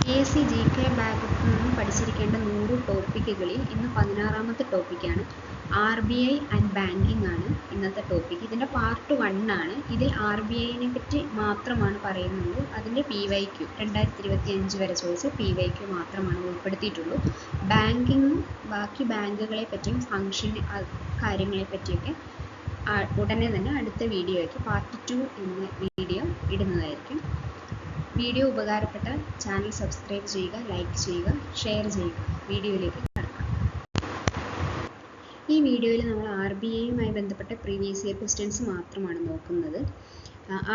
PSC GK ബാഗത്തിൽ നിന്നും പഠിച്ചിരിക്കേണ്ട 100 ടോപ്പിക്കുകളിൽ ഇന്ന് 16ാമത്തെ ടോപ്പിക്കാണ്. RBI ആൻഡ് ബാങ്കിങ് ആണ് ഇന്നത്തെ ടോപ്പിക്. ഇതിൻ്റെ പാർട്ട് 1 ആണ്. ഇതിൽ RBIനെ പറ്റി മാത്രമാണ് പറയുന്നുള്ളൂ. അതിൻ്റെ PYQ 2025 വരെ ചോദിച്ച PYQ മാത്രമാണ് ഉൾപ്പെടുത്തിയിട്ടുള്ളൂ. ബാങ്കിങ്ങും ബാക്കി ബാങ്കുകളെ പറ്റിയും ഫംഗ്ഷൻ കാര്യങ്ങളെ പറ്റിയൊക്കെ ഉടനെ തന്നെ അടുത്ത വീഡിയോയ്ക്ക് പാർട്ട് 2 എന്ന വീഡിയോ ഇടുന്നതായിരിക്കും. വീഡിയോ ഉപകാരപ്പെട്ടാൽ ചാനൽ സബ്സ്ക്രൈബ് ചെയ്യുക, ലൈക്ക് ചെയ്യുക, ഷെയർ ചെയ്യുക. വീഡിയോയിലേക്ക് കടക്കാം. ഈ വീഡിയോയിൽ നമ്മൾ RBIയുമായി ബന്ധപ്പെട്ട പ്രീവിയസ് ഇയർ ക്വസ്റ്റ്യൻസ് മാത്രമാണ് നോക്കുന്നത്.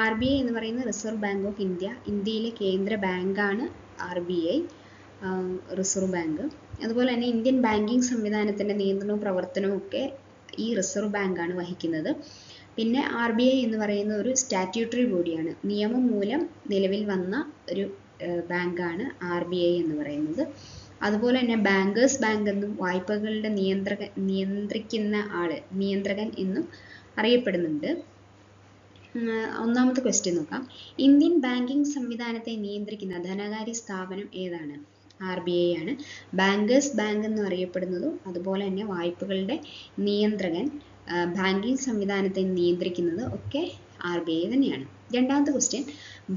RBI എന്ന് പറയുന്നത് റിസർവ് ബാങ്ക് ഓഫ് ഇന്ത്യ. ഇന്ത്യയിലെ കേന്ദ്ര ബാങ്കാണ് RBI, റിസർവ് ബാങ്ക്. അതുപോലെ തന്നെ ഇന്ത്യൻ ബാങ്കിങ് സംവിധാനത്തിൻ്റെ നിയന്ത്രണവും പ്രവർത്തനവും ഒക്കെ ഈ റിസർവ് ബാങ്കാണ് വഹിക്കുന്നത്. പിന്നെ RBI എന്ന് പറയുന്ന ഒരു സ്റ്റാറ്റ്യൂട്ടറി ബോഡിയാണ്. നിയമം മൂലം നിലവിൽ വന്ന ഒരു ബാങ്കാണ് RBI എന്ന് പറയുന്നത്. അതുപോലെ തന്നെ ബാങ്കേഴ്സ് ബാങ്ക് എന്നും വായ്പകളുടെ നിയന്ത്രിക്കുന്ന നിയന്ത്രകൻ എന്നും അറിയപ്പെടുന്നുണ്ട്. ഒന്നാമത്തെ ക്വസ്റ്റ്യൻ നോക്കാം. ഇന്ത്യൻ ബാങ്കിങ് സംവിധാനത്തെ നിയന്ത്രിക്കുന്ന ധനകാര്യ സ്ഥാപനം ഏതാണ്? RBI ആണ്. ബാങ്കേഴ്സ് ബാങ്ക് എന്ന് അറിയപ്പെടുന്നതും അതുപോലെ തന്നെ വായ്പകളുടെ നിയന്ത്രകൻ, ബാങ്കിങ് സംവിധാനത്തെ നിയന്ത്രിക്കുന്നത് ഒക്കെ RBI തന്നെയാണ്. രണ്ടാമത്തെ ക്വസ്റ്റ്യൻ,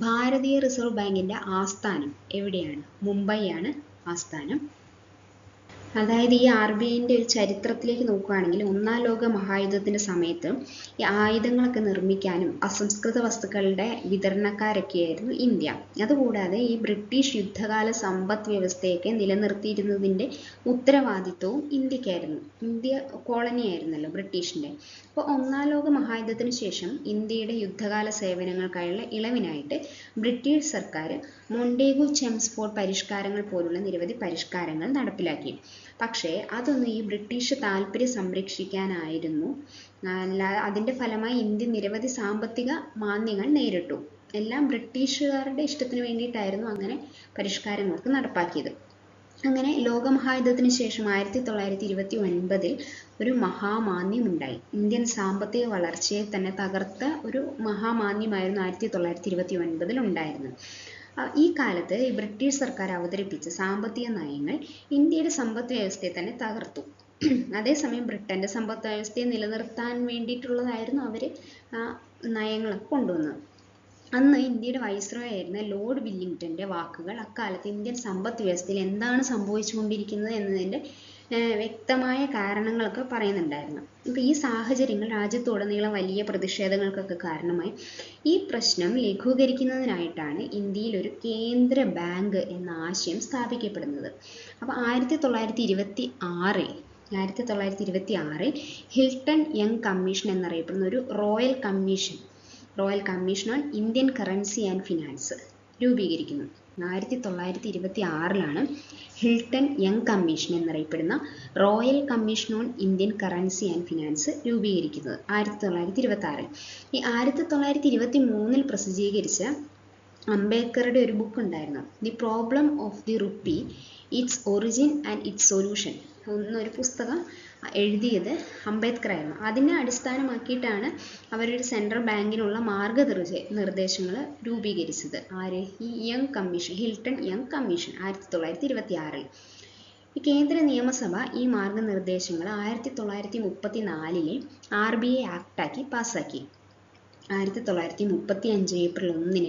ഭാരതീയ റിസർവ് ബാങ്കിൻ്റെ ആസ്ഥാനം എവിടെയാണ്? മുംബൈയാണ് ആസ്ഥാനം. അതായത് ഈ RBIൻ്റെ ഒരു ചരിത്രത്തിലേക്ക് നോക്കുകയാണെങ്കിൽ 1ാം ലോക മഹായുദ്ധത്തിൻ്റെ സമയത്ത് ഈ ആയുധങ്ങളൊക്കെ നിർമ്മിക്കാനും അസംസ്കൃത വസ്തുക്കളുടെ വിതരണക്കാരൊക്കെയായിരുന്നു ഇന്ത്യ. അതുകൂടാതെ ഈ ബ്രിട്ടീഷ് യുദ്ധകാല സമ്പദ് വ്യവസ്ഥയൊക്കെ നിലനിർത്തിയിരുന്നതിൻ്റെ ഉത്തരവാദിത്വവും ഇന്ത്യക്കായിരുന്നു. ഇന്ത്യ കോളനിയായിരുന്നല്ലോ ബ്രിട്ടീഷിൻ്റെ. അപ്പോൾ 1ാം ലോക മഹായുദ്ധത്തിന് ശേഷം ഇന്ത്യയുടെ യുദ്ധകാല സേവനങ്ങൾക്കായുള്ള ഇളവിനായിട്ട് ബ്രിട്ടീഷ് സർക്കാർ മൊണ്ടേഗു ചെംസ്ഫോർഡ് പരിഷ്കാരങ്ങൾ പോലുള്ള നിരവധി പരിഷ്കാരങ്ങൾ നടപ്പിലാക്കി. പക്ഷേ അതൊന്നും ഈ ബ്രിട്ടീഷ് താല്പര്യം സംരക്ഷിക്കാനായിരുന്നു. അതിൻ്റെ ഫലമായി ഇന്ത്യ നിരവധി സാമ്പത്തിക മാന്ദ്യങ്ങൾ നേരിട്ടു. എല്ലാം ബ്രിട്ടീഷുകാരുടെ ഇഷ്ടത്തിന് വേണ്ടിയിട്ടായിരുന്നു അങ്ങനെ പരിഷ്കാരങ്ങൾക്ക് നടപ്പാക്കിയത്. അങ്ങനെ ലോകമഹായുദ്ധത്തിന് ശേഷം 1929 ഒരു മഹാമാന്ദ്യമുണ്ടായി. ഇന്ത്യൻ സാമ്പത്തിക വളർച്ചയെ തന്നെ തകർത്ത ഒരു മഹാമാന്ദ്യമായിരുന്നു 1929 ഉണ്ടായിരുന്നത്. ഈ കാലത്ത് ബ്രിട്ടീഷ് സർക്കാർ അവതരിപ്പിച്ച സാമ്പത്തിക നയങ്ങൾ ഇന്ത്യയുടെ സമ്പദ് വ്യവസ്ഥയെ തന്നെ തകർത്തു. അതേസമയം ബ്രിട്ടൻ്റെ സമ്പദ് വ്യവസ്ഥയെ നിലനിർത്താൻ വേണ്ടിയിട്ടുള്ളതായിരുന്നു അവർ നയങ്ങളൊക്കെ കൊണ്ടുവന്നത്. അന്ന് ഇന്ത്യയുടെ വൈസ്രോയി ആയിരുന്ന ലോർഡ് വില്ലിംഗ്ടൻ്റെ വാക്കുകൾ അക്കാലത്ത് ഇന്ത്യൻ സമ്പദ് വ്യവസ്ഥയിൽ എന്താണ് സംഭവിച്ചുകൊണ്ടിരിക്കുന്നത് എന്നതിൻ്റെ വ്യക്തമായ കാരണങ്ങളൊക്കെ പറയുന്നുണ്ടായിരുന്നു. അപ്പോൾ ഈ സാഹചര്യങ്ങൾ രാജ്യത്തുടനീളം വലിയ പ്രതിഷേധങ്ങൾക്കൊക്കെ കാരണമായി. ഈ പ്രശ്നം ലഘൂകരിക്കുന്നതിനായിട്ടാണ് ഇന്ത്യയിൽ ഒരു കേന്ദ്ര ബാങ്ക് എന്ന ആശയം സ്ഥാപിക്കപ്പെടുന്നത്. അപ്പോൾ 1926 ഹിൽട്ടൺ യങ് കമ്മീഷൻ എന്നറിയപ്പെടുന്ന ഒരു royal commission on Indian currency and finance രൂപീകരിക്കുന്നു. 1926 ഹിൽട്ടൺ യങ് കമ്മീഷൻ എന്നറിയപ്പെടുന്ന royal commission on Indian currency and finance രൂപീകരിക്കുന്നത് 1926. ഈ 1923 പ്രസിദ്ധീകരിച്ച അംബേദ്കറുടെ ഒരു ബുക്ക് ഉണ്ടായിരുന്നു, the problem of the rupee, its origin and its solution എന്നൊരു പുസ്തകം എഴുതിയത് അംബേദ്കർ ആയിരുന്നു. അതിനെ അടിസ്ഥാനമാക്കിയിട്ടാണ് അവരൊരു സെൻട്രൽ ബാങ്കിനുള്ള മാർഗനിർദ്ദേശങ്ങൾ രൂപീകരിച്ചത്. ഈ ഹിൽട്ടൺ യങ് കമ്മീഷൻ 1926. ഈ കേന്ദ്ര നിയമസഭ ഈ മാർഗനിർദ്ദേശങ്ങൾ 1934 RBI ആക്ടാക്കി പാസ്സാക്കി. 1935 ഏപ്രിൽ 1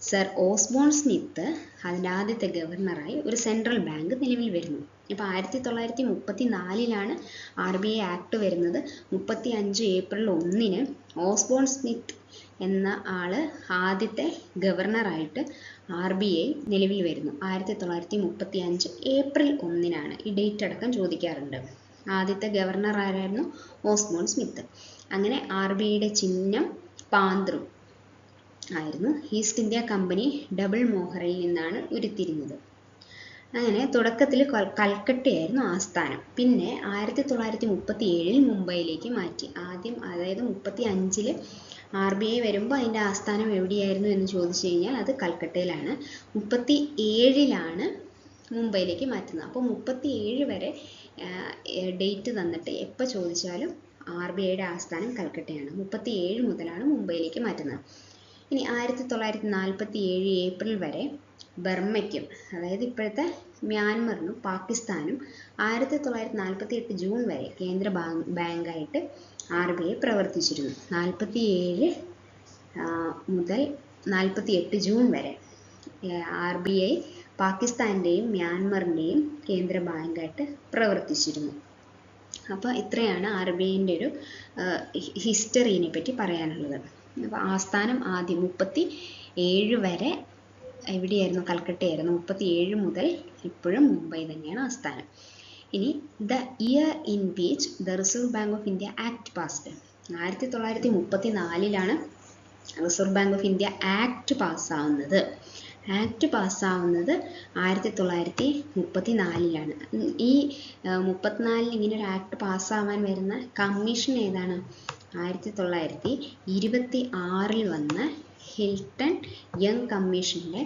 സർ ഓസ്ബോൺ സ്മിത്ത് അതിൻ്റെ ആദ്യത്തെ ഗവർണറായി ഒരു സെൻട്രൽ ബാങ്ക് നിലവിൽ വരുന്നു. ഇപ്പോൾ 1934 RBI ആക്ട് വരുന്നത്. 35 ഏപ്രിൽ 1 ഓസ്ബോൺ സ്മിത്ത് എന്ന ആള് ആദ്യത്തെ ഗവർണറായിട്ട് RBI നിലവിൽ വരുന്നു. 1935 ഏപ്രിൽ 1 ഈ ഡേറ്റ് അടക്കം ചോദിക്കാറുണ്ട്. ആദ്യത്തെ ഗവർണർ ആരായിരുന്നു? Osborne Smith. അങ്ങനെ RBIയുടെ ചിഹ്നം പാന്ത്രു ആയിരുന്നു. ഈസ്റ്റ് ഇന്ത്യ കമ്പനി ഡബിൾ മോഹറിൽ നിന്നാണ് ഉരുത്തിരിഞ്ഞത്. അങ്ങനെ തുടക്കത്തിൽ കൽക്കട്ടയായിരുന്നു ആസ്ഥാനം. പിന്നെ 1937 മുംബൈയിലേക്ക് മാറ്റി. ആദ്യം അതായത് 35 RBI വരുമ്പോൾ അതിൻ്റെ ആസ്ഥാനം എവിടെയായിരുന്നു എന്ന് ചോദിച്ചു കഴിഞ്ഞാൽ അത് കൽക്കട്ടയിലാണ്. 37 മുംബൈയിലേക്ക് മാറ്റുന്നത്. അപ്പോൾ 37 വരെ ഡേറ്റ് തന്നിട്ട് എപ്പോൾ ചോദിച്ചാലും RBIയുടെ ആസ്ഥാനം കൽക്കട്ടയാണ്. 37 മുതലാണ് മുംബൈയിലേക്ക് മാറ്റുന്നത്. ഇനി 1947 ഏപ്രിൽ വരെ ബർമ്മയ്ക്കും, അതായത് ഇപ്പോഴത്തെ മ്യാൻമറിനും പാകിസ്ഥാനും 1948 ജൂൺ വരെ കേന്ദ്ര ബാങ്കായിട്ട് RBI പ്രവർത്തിച്ചിരുന്നു. 47 മുതൽ 48 ജൂൺ വരെ RBI പാകിസ്ഥാൻ്റെയും മ്യാൻമറിൻ്റെയും കേന്ദ്ര ബാങ്കായിട്ട് പ്രവർത്തിച്ചിരുന്നു. അപ്പോൾ ഇത്രയാണ് RBIൻ്റെ ഒരു ഹിസ്റ്ററിനെ പറ്റി പറയാനുള്ളത്. അപ്പോൾ ആസ്ഥാനം ആദ്യം 37 വരെ എവിടെയായിരുന്നു? കൽക്കട്ടയായിരുന്നു. 37 മുതൽ ഇപ്പോഴും മുംബൈ തന്നെയാണ് ആസ്ഥാനം. ഇനി the year in which the reserve bank of India act passed. 1934 reserve bank of India act പാസ്സാവുന്നത്. ആക്ട് പാസ്സാവുന്നത് 1934. ഈ 34 ഇങ്ങനെ ഒരു ആക്ട് പാസ്സാവാൻ വരുന്ന കമ്മീഷൻ ഏതാണ്? 1926 വന്ന ഹിൽട്ടൺ യങ് കമ്മീഷൻ്റെ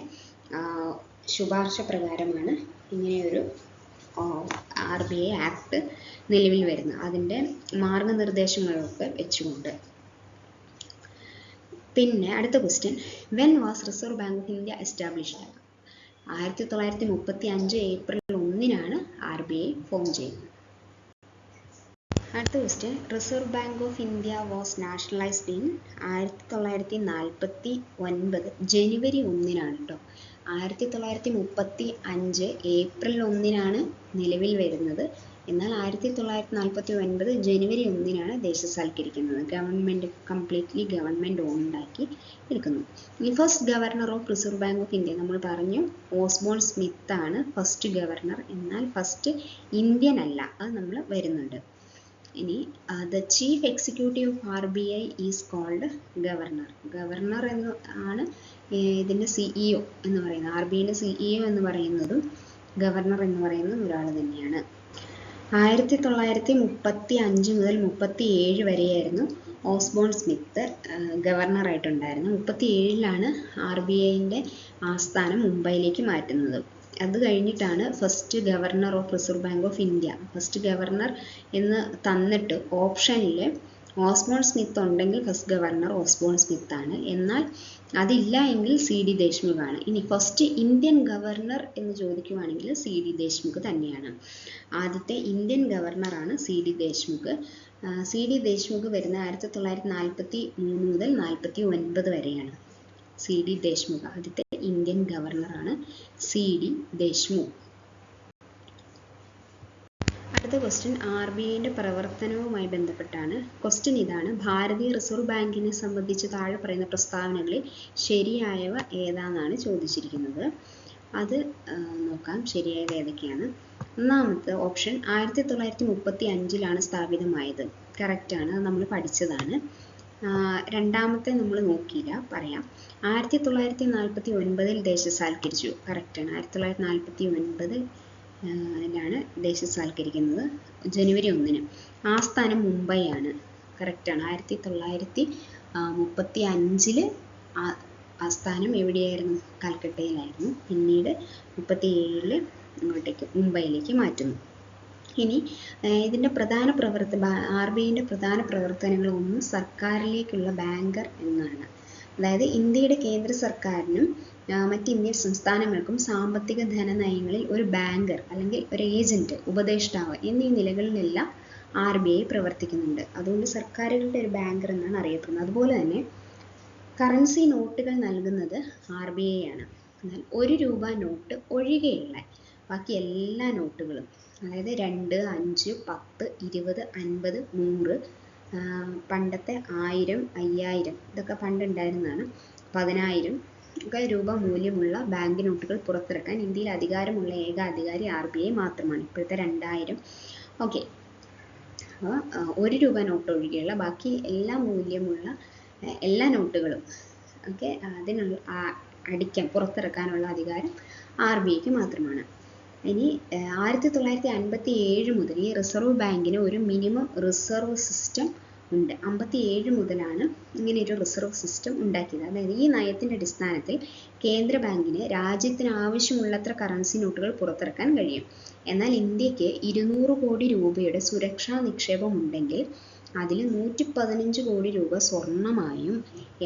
ശുപാർശ പ്രകാരമാണ് ഇങ്ങനെയൊരു RBI ആക്ട് നിലവിൽ വരുന്നത്, അതിൻ്റെ മാർഗനിർദ്ദേശങ്ങളൊക്കെ വെച്ചുകൊണ്ട്. പിന്നെ അടുത്ത question, when was reserve bank of India established? 1935 April 1 RBI form ചെയ്യുന്നത്. അടുത്ത question, reserve bank of India was nationalised in 1949 ജനുവരി 1 കേട്ടോ. 1935 ഏപ്രിൽ 1 നിലവിൽ വരുന്നത്. എന്നാൽ 1949 ജനുവരി 1 ദേശസാൽക്കരിക്കുന്നത്. ഗവൺമെൻറ് കംപ്ലീറ്റ്ലി ഗവൺമെൻറ് ഓൺഡാക്കി എടുക്കുന്നു. ഇനി first governor of reserve bank of India നമ്മൾ പറഞ്ഞു, ഓസ്ബോൺ സ്മിത്ത് ആണ് ഫസ്റ്റ് ഗവർണർ. എന്നാൽ ഫസ്റ്റ് ഇന്ത്യൻ അല്ല, അത് നമ്മൾ വരുന്നുണ്ട്. ഇനി the chief executive of RBI is called governor. Governor എന്ന് ആണ് ഇതിൻ്റെ CEO എന്ന് പറയുന്നത്. RBIൻ്റെ CEO എന്ന് പറയുന്നതും ഗവർണർ എന്ന് പറയുന്നതും ഒരാൾ തന്നെയാണ്. 1935 മുതൽ 37 വരെയായിരുന്നു ഓസ്ബോൺ സ്മിത്ത് ഗവർണറായിട്ടുണ്ടായിരുന്നത്. 37 RBIൻ്റെ ആസ്ഥാനം മുംബൈയിലേക്ക് മാറ്റുന്നത്. അത് കഴിഞ്ഞിട്ടാണ് first governor of reserve bank of India. First governor എന്ന് തന്നിട്ട് ഓപ്ഷനിൽ ഓസ്ബോൺ സ്മിത്ത് ഉണ്ടെങ്കിൽ ഫസ്റ്റ് ഗവർണർ ഓസ്ബോൺ സ്മിത്ത് ആണ്. എന്നാൽ അതില്ല എങ്കിൽ CD ദേശ്മുഖ് ആണ്. ഇനി ഫസ്റ്റ് ഇന്ത്യൻ ഗവർണർ എന്ന് ചോദിക്കുവാണെങ്കിൽ CD ദേശ്മുഖ് തന്നെയാണ്. ആദ്യത്തെ ഇന്ത്യൻ ഗവർണറാണ് CD ദേശ്മുഖ്. CD ദേശ്മുഖ് വരുന്ന 1943 മുതൽ 49 വരെയാണ്. CD ദേശ്മുഖ് ആദ്യത്തെ ഇന്ത്യൻ ഗവർണറാണ് CD ദേശ്മുഖ്. അടുത്ത ക്വസ്റ്റ്യൻ RBIൻ്റെ പ്രവർത്തനവുമായി ബന്ധപ്പെട്ടാണ്. ക്വസ്റ്റ്യൻ ഇതാണ്, ഭാരതീയ റിസർവ് ബാങ്കിനെ സംബന്ധിച്ച് താഴെ പറയുന്ന പ്രസ്താവനകളിൽ ശരിയായവ ഏതാണെന്നാണ് ചോദിച്ചിരിക്കുന്നത്. അത് നോക്കാം ശരിയായത് ഏതൊക്കെയാണ്. ഒന്നാമത്തെ ഓപ്ഷൻ 1935 സ്ഥാപിതമായത്. കറക്റ്റാണ്, അത് നമ്മൾ പഠിച്ചതാണ്. രണ്ടാമത്തെ നമ്മൾ നോക്കിയില്ല, പറയാം. 1949 ദേശസാൽക്കരിച്ചു. കറക്റ്റാണ്, 1949 ദേശസാൽക്കരിക്കുന്നത് ജനുവരി 1. ആസ്ഥാനം മുംബൈ ആണ്. കറക്റ്റാണ്, 1935 ആസ്ഥാനം എവിടെയായിരുന്നു? കൽക്കട്ടയിലായിരുന്നു. പിന്നീട് 37 ഇങ്ങോട്ടേക്ക് മുംബൈയിലേക്ക് മാറ്റുന്നു. ഇനി ഇതിൻ്റെ RBIൻ്റെ പ്രധാന പ്രവർത്തനങ്ങൾ ഒന്ന് സർക്കാരിലേക്കുള്ള ബാങ്കർ എന്നാണ്. അതായത് ഇന്ത്യയുടെ കേന്ദ്ര സർക്കാരിനും മറ്റ് ഇന്ത്യൻ സംസ്ഥാനങ്ങൾക്കും സാമ്പത്തിക ധനനയങ്ങളിൽ ഒരു ബാങ്കർ അല്ലെങ്കിൽ ഒരു ഏജന്റ്, ഉപദേഷ്ടാവ് എന്നീ നിലകളിലെല്ലാം RBI പ്രവർത്തിക്കുന്നുണ്ട്. അതുകൊണ്ട് സർക്കാരുകളുടെ ഒരു ബാങ്കർ എന്നാണ് അറിയപ്പെടുന്നത്. അതുപോലെ തന്നെ കറൻസി നോട്ടുകൾ നൽകുന്നത് RBI ആണ്. എന്നാൽ 1 രൂപ നോട്ട് ഒഴികെയുള്ള ബാക്കി എല്ലാ നോട്ടുകളും, അതായത് 2, 5, 10, 20, 50, 100, പണ്ടത്തെ 1000, 5000 ഇതൊക്കെ പണ്ടുണ്ടായിരുന്നതാണ്. 10000 ഒക്കെ രൂപ മൂല്യമുള്ള ബാങ്ക് നോട്ടുകൾ പുറത്തിറക്കാൻ ഇന്ത്യയിൽ അധികാരമുള്ള ഏക അധികാരി RBI മാത്രമാണ്. ഇപ്പോഴത്തെ 2000 ഓക്കെ. അപ്പോൾ 1 രൂപ നോട്ട് ഒഴികെയുള്ള ബാക്കി എല്ലാ മൂല്യമുള്ള എല്ലാ നോട്ടുകളും ഓക്കെ അതിനുള്ള പുറത്തിറക്കാനുള്ള അധികാരം RBIക്ക് മാത്രമാണ്. ഇനി 1957 മുതൽ ഈ റിസർവ് ബാങ്കിന് ഒരു മിനിമം റിസർവ് സിസ്റ്റം ഉണ്ട്. 57 മുതലാണ് ഇങ്ങനെ ഒരു റിസർവ് സിസ്റ്റം ഉണ്ടാക്കിയത്. അതായത് ഈ നയത്തിൻ്റെ അടിസ്ഥാനത്തിൽ കേന്ദ്ര ബാങ്കിന് രാജ്യത്തിന് ആവശ്യമുള്ളത്ര കറൻസി നോട്ടുകൾ പുറത്തിറക്കാൻ കഴിയും. എന്നാൽ ഇന്ത്യക്ക് 200 കോടി രൂപയുടെ സുരക്ഷാ നിക്ഷേപം ഉണ്ടെങ്കിൽ അതിൽ 115 കോടി രൂപ സ്വർണമായും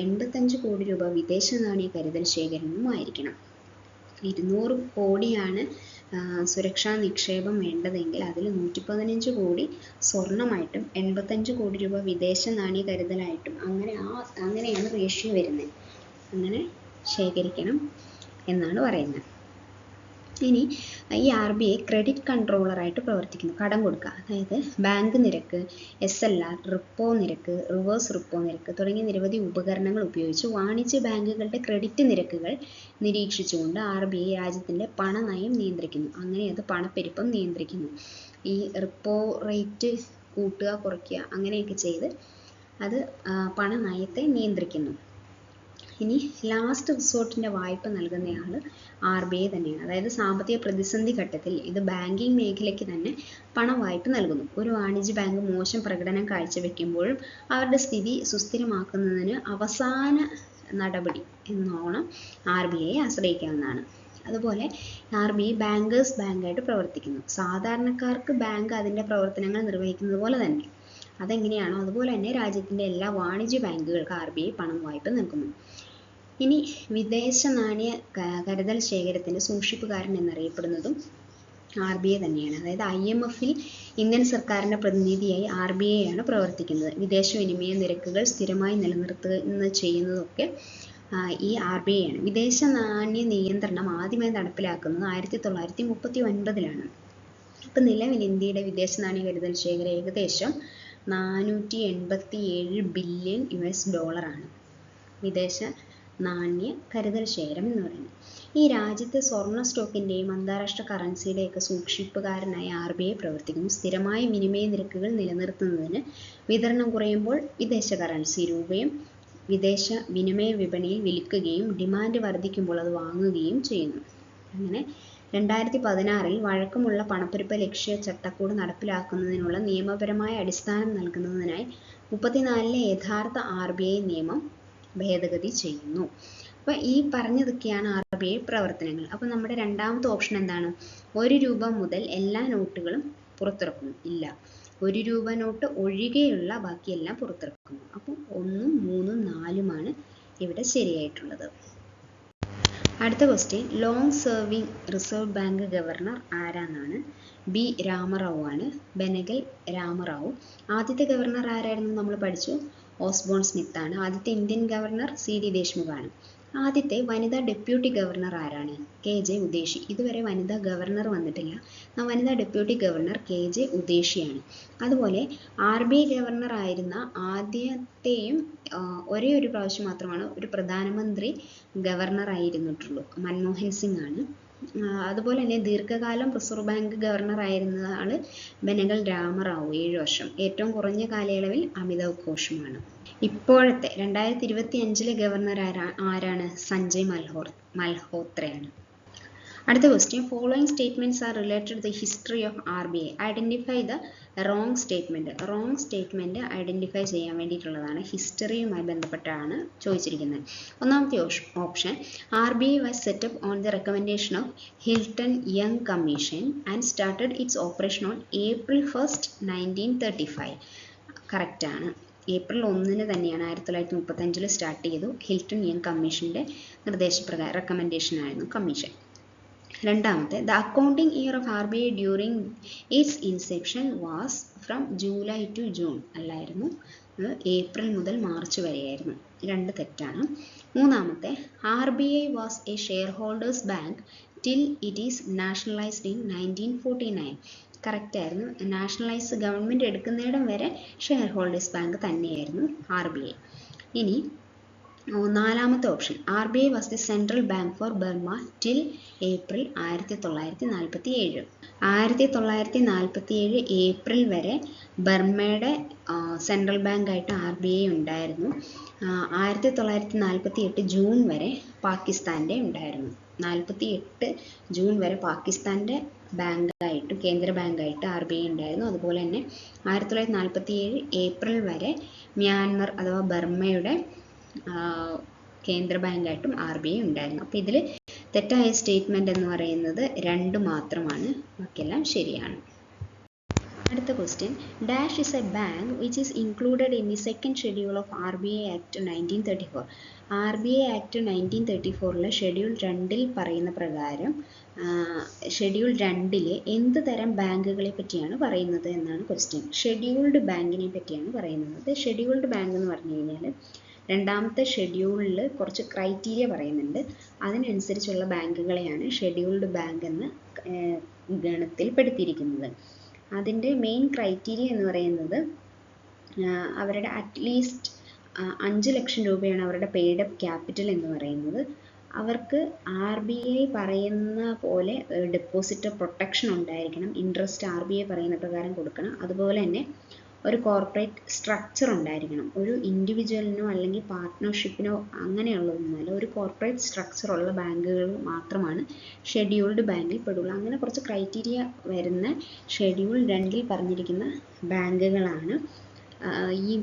85 കോടി രൂപ വിദേശ നാണയ കരുതൽ ശേഖരണവുമായിരിക്കണം. 200 കോടിയാണ് സുരക്ഷാ നിക്ഷേപം വേണ്ടതെങ്കിൽ അതിൽ 115 കോടി സ്വർണമായിട്ടും 85 കോടി രൂപ വിദേശ നാണ്യ കരുതലായിട്ടും അങ്ങനെയാണ് റേഷ്യോ വരുന്നത്. അങ്ങനെ ശേഖരിക്കണം എന്നാണ് പറയുന്നത്. ഇനി ഈ RBI ക്രെഡിറ്റ് കൺട്രോളറായിട്ട് പ്രവർത്തിക്കുന്നു. കടം കൊടുക്കുക, അതായത് ബാങ്ക് നിരക്ക്, SLR, റിപ്പോ നിരക്ക്, റിവേഴ്സ് റിപ്പോ നിരക്ക് തുടങ്ങിയ നിരവധി ഉപകരണങ്ങൾ ഉപയോഗിച്ച് വാണിജ്യ ബാങ്കുകളുടെ ക്രെഡിറ്റ് നിരക്കുകൾ നിരീക്ഷിച്ചുകൊണ്ട് RBI രാജ്യത്തിൻ്റെ പണനയം നിയന്ത്രിക്കുന്നു. അങ്ങനെ അത് പണപ്പെരുപ്പം നിയന്ത്രിക്കുന്നു. ഈ റിപ്പോ റേറ്റ് കൂട്ടുക, കുറയ്ക്കുക അങ്ങനെയൊക്കെ ചെയ്ത് അത് പണനയത്തെ നിയന്ത്രിക്കുന്നു. ഇനി ലാസ്റ്റ് റിസോർട്ടിൻ്റെ വായ്പ നൽകുന്നയാൾ RBI തന്നെയാണ്. അതായത് സാമ്പത്തിക പ്രതിസന്ധി ഘട്ടത്തിൽ ഇത് ബാങ്കിങ് മേഖലയ്ക്ക് തന്നെ പണവായ്പ നൽകുന്നു. ഒരു വാണിജ്യ ബാങ്ക് മോശം പ്രകടനം കാഴ്ചവെക്കുമ്പോഴും അവരുടെ സ്ഥിതി സുസ്ഥിരമാക്കുന്നതിന് അവസാന നടപടി എന്നോണം RBI ആശ്രയിക്കാവുന്നതാണ്. അതുപോലെ RBI ബാങ്കേഴ്സ് ബാങ്കായിട്ട് പ്രവർത്തിക്കുന്നു. സാധാരണക്കാർക്ക് ബാങ്ക് അതിൻ്റെ പ്രവർത്തനങ്ങൾ നിർവഹിക്കുന്നത് പോലെ തന്നെ അതെങ്ങനെയാണോ അതുപോലെ തന്നെ രാജ്യത്തിൻ്റെ എല്ലാ വാണിജ്യ ബാങ്കുകൾക്ക് RBI പണം വായ്പ നൽകുന്നു. ഇനി വിദേശ നാണ്യ കരുതൽ ശേഖരത്തിൻ്റെ സൂക്ഷിപ്പുകാരൻ എന്നറിയപ്പെടുന്നതും RBI തന്നെയാണ്. അതായത് IMF-ൽ ഇന്ത്യൻ സർക്കാരിൻ്റെ പ്രതിനിധിയായി RBI ആണ് പ്രവർത്തിക്കുന്നത്. വിദേശ വിനിമയ നിരക്കുകൾ സ്ഥിരമായി നിലനിർത്തുന്ന ചെയ്യുന്നതൊക്കെ ഈ RBI ആണ്. വിദേശ നാണ്യ നിയന്ത്രണം ആദ്യമായി നടപ്പിലാക്കുന്നത് 1939-ലാണ്. ഇപ്പം നിലവിൽ ഇന്ത്യയുടെ വിദേശ നാണ്യ കരുതൽ ശേഖരം ഏകദേശം $487 ബില്യൺ ആണ് വിദേശ നാണ്യ കരുതൽ ശേഖരം എന്ന് പറയുന്നത്. ഈ രാജ്യത്തെ സ്വർണ്ണ സ്റ്റോക്കിൻ്റെയും അന്താരാഷ്ട്ര കറൻസിയുടെയൊക്കെ സൂക്ഷിപ്പുകാരനായി RBI പ്രവർത്തിക്കുന്നു. സ്ഥിരമായ വിനിമയ നിരക്കുകൾ നിലനിർത്തുന്നതിന് വിതരണം കുറയുമ്പോൾ വിദേശ കറൻസി രൂപയും വിദേശ വിനിമയ വിപണിയിൽ വിൽക്കുകയും ഡിമാൻഡ് വർദ്ധിക്കുമ്പോൾ അത് വാങ്ങുകയും ചെയ്യുന്നു. അങ്ങനെ 2016-ൽ വഴക്കമുള്ള പണപ്പെരുപ്പ ലക്ഷ്യ ചട്ടക്കൂട് നടപ്പിലാക്കുന്നതിനുള്ള നിയമപരമായ അടിസ്ഥാനം നൽകുന്നതിനായി 34-ലെ യഥാർത്ഥ RBI നിയമം ഭേദഗതി ചെയ്യുന്നു. അപ്പോൾ ഈ പറഞ്ഞതൊക്കെയാണ് RBI പ്രവർത്തനങ്ങൾ. അപ്പോൾ നമ്മുടെ രണ്ടാമത്തെ ഓപ്ഷൻ എന്താണ്? 1 രൂപ മുതൽ എല്ലാ നോട്ടുകളും പുറത്തിറക്കുന്നു. ഇല്ല, 1 രൂപ നോട്ട് ഒഴികെയുള്ള ബാക്കിയെല്ലാം പുറത്തിറക്കുന്നു. അപ്പോൾ 1, 3, 4 ഇവിടെ ശരിയായിട്ടുള്ളത്. അടുത്ത question, long serving reserve bank governor ആരാന്നാണ്? B. രാമറാവു ആണ്. ബെനഗൽ രാമറാവു. ആദ്യത്തെ ഗവർണർ ആരായിരുന്നു? നമ്മൾ പഠിച്ചു, ഓസ്ബോൺ സ്മിത്ത് ആണ്. ആദ്യത്തെ ഇന്ത്യൻ ഗവർണർ CD ദേശ്മുഖ് ആണ്. ആദ്യത്തെ വനിതാ ഡെപ്യൂട്ടി ഗവർണർ ആരാണ്? KJ ഉദേശി. ഇതുവരെ വനിതാ ഗവർണർ വന്നിട്ടില്ല. വനിതാ ഡെപ്യൂട്ടി ഗവർണർ KJ ഉദേശിയാണ്. അതുപോലെ RBI ഗവർണർ ആയിരുന്ന ആദ്യത്തെയും ഒരേ ഒരു പ്രാവശ്യം മാത്രമാണ് ഒരു പ്രധാനമന്ത്രി ഗവർണർ ആയിരുന്നിട്ടുള്ളൂ, മൻമോഹൻ സിംഗ് ആണ്. അതുപോലെ തന്നെ ദീർഘകാലം റിസർവ് ബാങ്ക് ഗവർണർ ആയിരുന്ന ആള് ബെനഗൽ രാമറാവു 7 വർഷം. ഏറ്റവും കുറഞ്ഞ കാലയളവിൽ അമിതാവ് ഘോഷുമാണ്. ഇപ്പോഴത്തെ 2025-ലെ ഗവർണർ ആരാണ്? സഞ്ജയ് മൽഹോത്രയാണ്. അടുത്ത question, following statements are related to the history of RBI. Identify the wrong statement. Wrong statement identify ചെയ്യാൻ വേണ്ടിയിട്ടുള്ളതാണ്, ഹിസ്റ്ററിയുമായി ബന്ധപ്പെട്ടാണ് ചോദിച്ചിരിക്കുന്നത്. ഒന്നാമത്തെ option, RBI was set up on the recommendation of Hilton Young commission and started its operation on April 1, 1935. Correct ആണ്. April 1 തന്നെയാണ് 1935-ൽ start ചെയ്തു. ഹിൽട്ടൺ യങ് കമ്മീഷൻ്റെ നിർദ്ദേശപ്രകാരം റെക്കമെൻഡേഷൻ ആയിരുന്നു കമ്മീഷൻ. രണ്ടാമത്തെ, the accounting year of RBI during its inception was from July to June. അല്ലായിരുന്നു, April മുതൽ മാർച്ച് വരെയായിരുന്നു. 2 തെറ്റാണ്. മൂന്നാമത്തെ, RBI was a shareholders bank till it is nationalised in 1949. Correct ആയിരുന്നു. നാഷണലൈസ് ഗവൺമെൻറ് എടുക്കുന്നിടം വരെ ഷെയർ ഹോൾഡേഴ്സ് ബാങ്ക് തന്നെയായിരുന്നു RBI. ഇനി നാലാമത്തെ option, RBI was the central bank for Burma till April 1947. 1947 April വരെ ബർമയുടെ സെൻട്രൽ ബാങ്കായിട്ട് RBI ഉണ്ടായിരുന്നു. 1948 June വരെ പാകിസ്ഥാൻ്റെ ഉണ്ടായിരുന്നു. 48 ജൂൺ വരെ പാകിസ്ഥാൻ്റെ ബാങ്കായിട്ട്, കേന്ദ്ര ബാങ്കായിട്ട് RBI ഉണ്ടായിരുന്നു. അതുപോലെ തന്നെ 1947 ഏപ്രിൽ വരെ മ്യാൻമർ അഥവാ ബർമയുടെ കേന്ദ്ര ബാങ്കായിട്ടും RBI ഉണ്ടായിരുന്നു. അപ്പോൾ ഇതിൽ തെറ്റായ സ്റ്റേറ്റ്മെന്റ് എന്ന് പറയുന്നത് 2 മാത്രമാണ്, ബാക്കിയെല്ലാം ശരിയാണ്. അടുത്ത question, dash is A bank which is included in the second schedule of RBI act 1934. RBI act 1934 schedule 2 പറയുന്ന പ്രകാരം ഷെഡ്യൂൾ 2 എന്ത് തരം ബാങ്കുകളെ പറ്റിയാണ് പറയുന്നത് എന്നാണ് ക്വസ്റ്റ്യൻ. ഷെഡ്യൂൾഡ് ബാങ്കിനെ പറ്റിയാണ് പറയുന്നത്. ഷെഡ്യൂൾഡ് ബാങ്ക് എന്ന് പറഞ്ഞു കഴിഞ്ഞാൽ രണ്ടാമത്തെ ഷെഡ്യൂളിൽ കുറച്ച് ക്രൈറ്റീരിയ പറയുന്നുണ്ട്. അതിനനുസരിച്ചുള്ള ബാങ്കുകളെയാണ് ഷെഡ്യൂൾഡ് ബാങ്ക് എന്ന് ഗണത്തിൽപ്പെടുത്തിയിരിക്കുന്നത്. അതിൻ്റെ മെയിൻ ക്രൈറ്റീരിയ എന്ന് പറയുന്നത് അവരുടെ അറ്റ്ലീസ്റ്റ് 5 ലക്ഷം രൂപയാണ് അവരുടെ പെയ്ഡ് അപ്പ് ക്യാപിറ്റൽ എന്ന് പറയുന്നത്. അവർക്ക് RBI പറയുന്ന പോലെ ഡെപ്പോസിറ്റ് പ്രൊട്ടക്ഷൻ ഉണ്ടായിരിക്കണം. ഇൻട്രസ്റ്റ് RBI പറയുന്ന പ്രകാരം കൊടുക്കണം. അതുപോലെ തന്നെ ഒരു കോർപ്പറേറ്റ് സ്ട്രക്ചർ ഉണ്ടായിരിക്കണം. ഒരു ഇൻഡിവിജ്വലിനോ അല്ലെങ്കിൽ പാർട്ട്ണർഷിപ്പിനോ അങ്ങനെയുള്ളതൊന്നുമല്ല, ഒരു കോർപ്പറേറ്റ് സ്ട്രക്ചർ ഉള്ള ബാങ്കുകൾ മാത്രമാണ് ഷെഡ്യൂൾഡ് ബാങ്കിൽ പെടുള്ളൂ. അങ്ങനെ കുറച്ച് ക്രൈറ്റീരിയ വരുന്ന ഷെഡ്യൂൾ 2 പറഞ്ഞിരിക്കുന്ന ബാങ്കുകളാണ് ഈ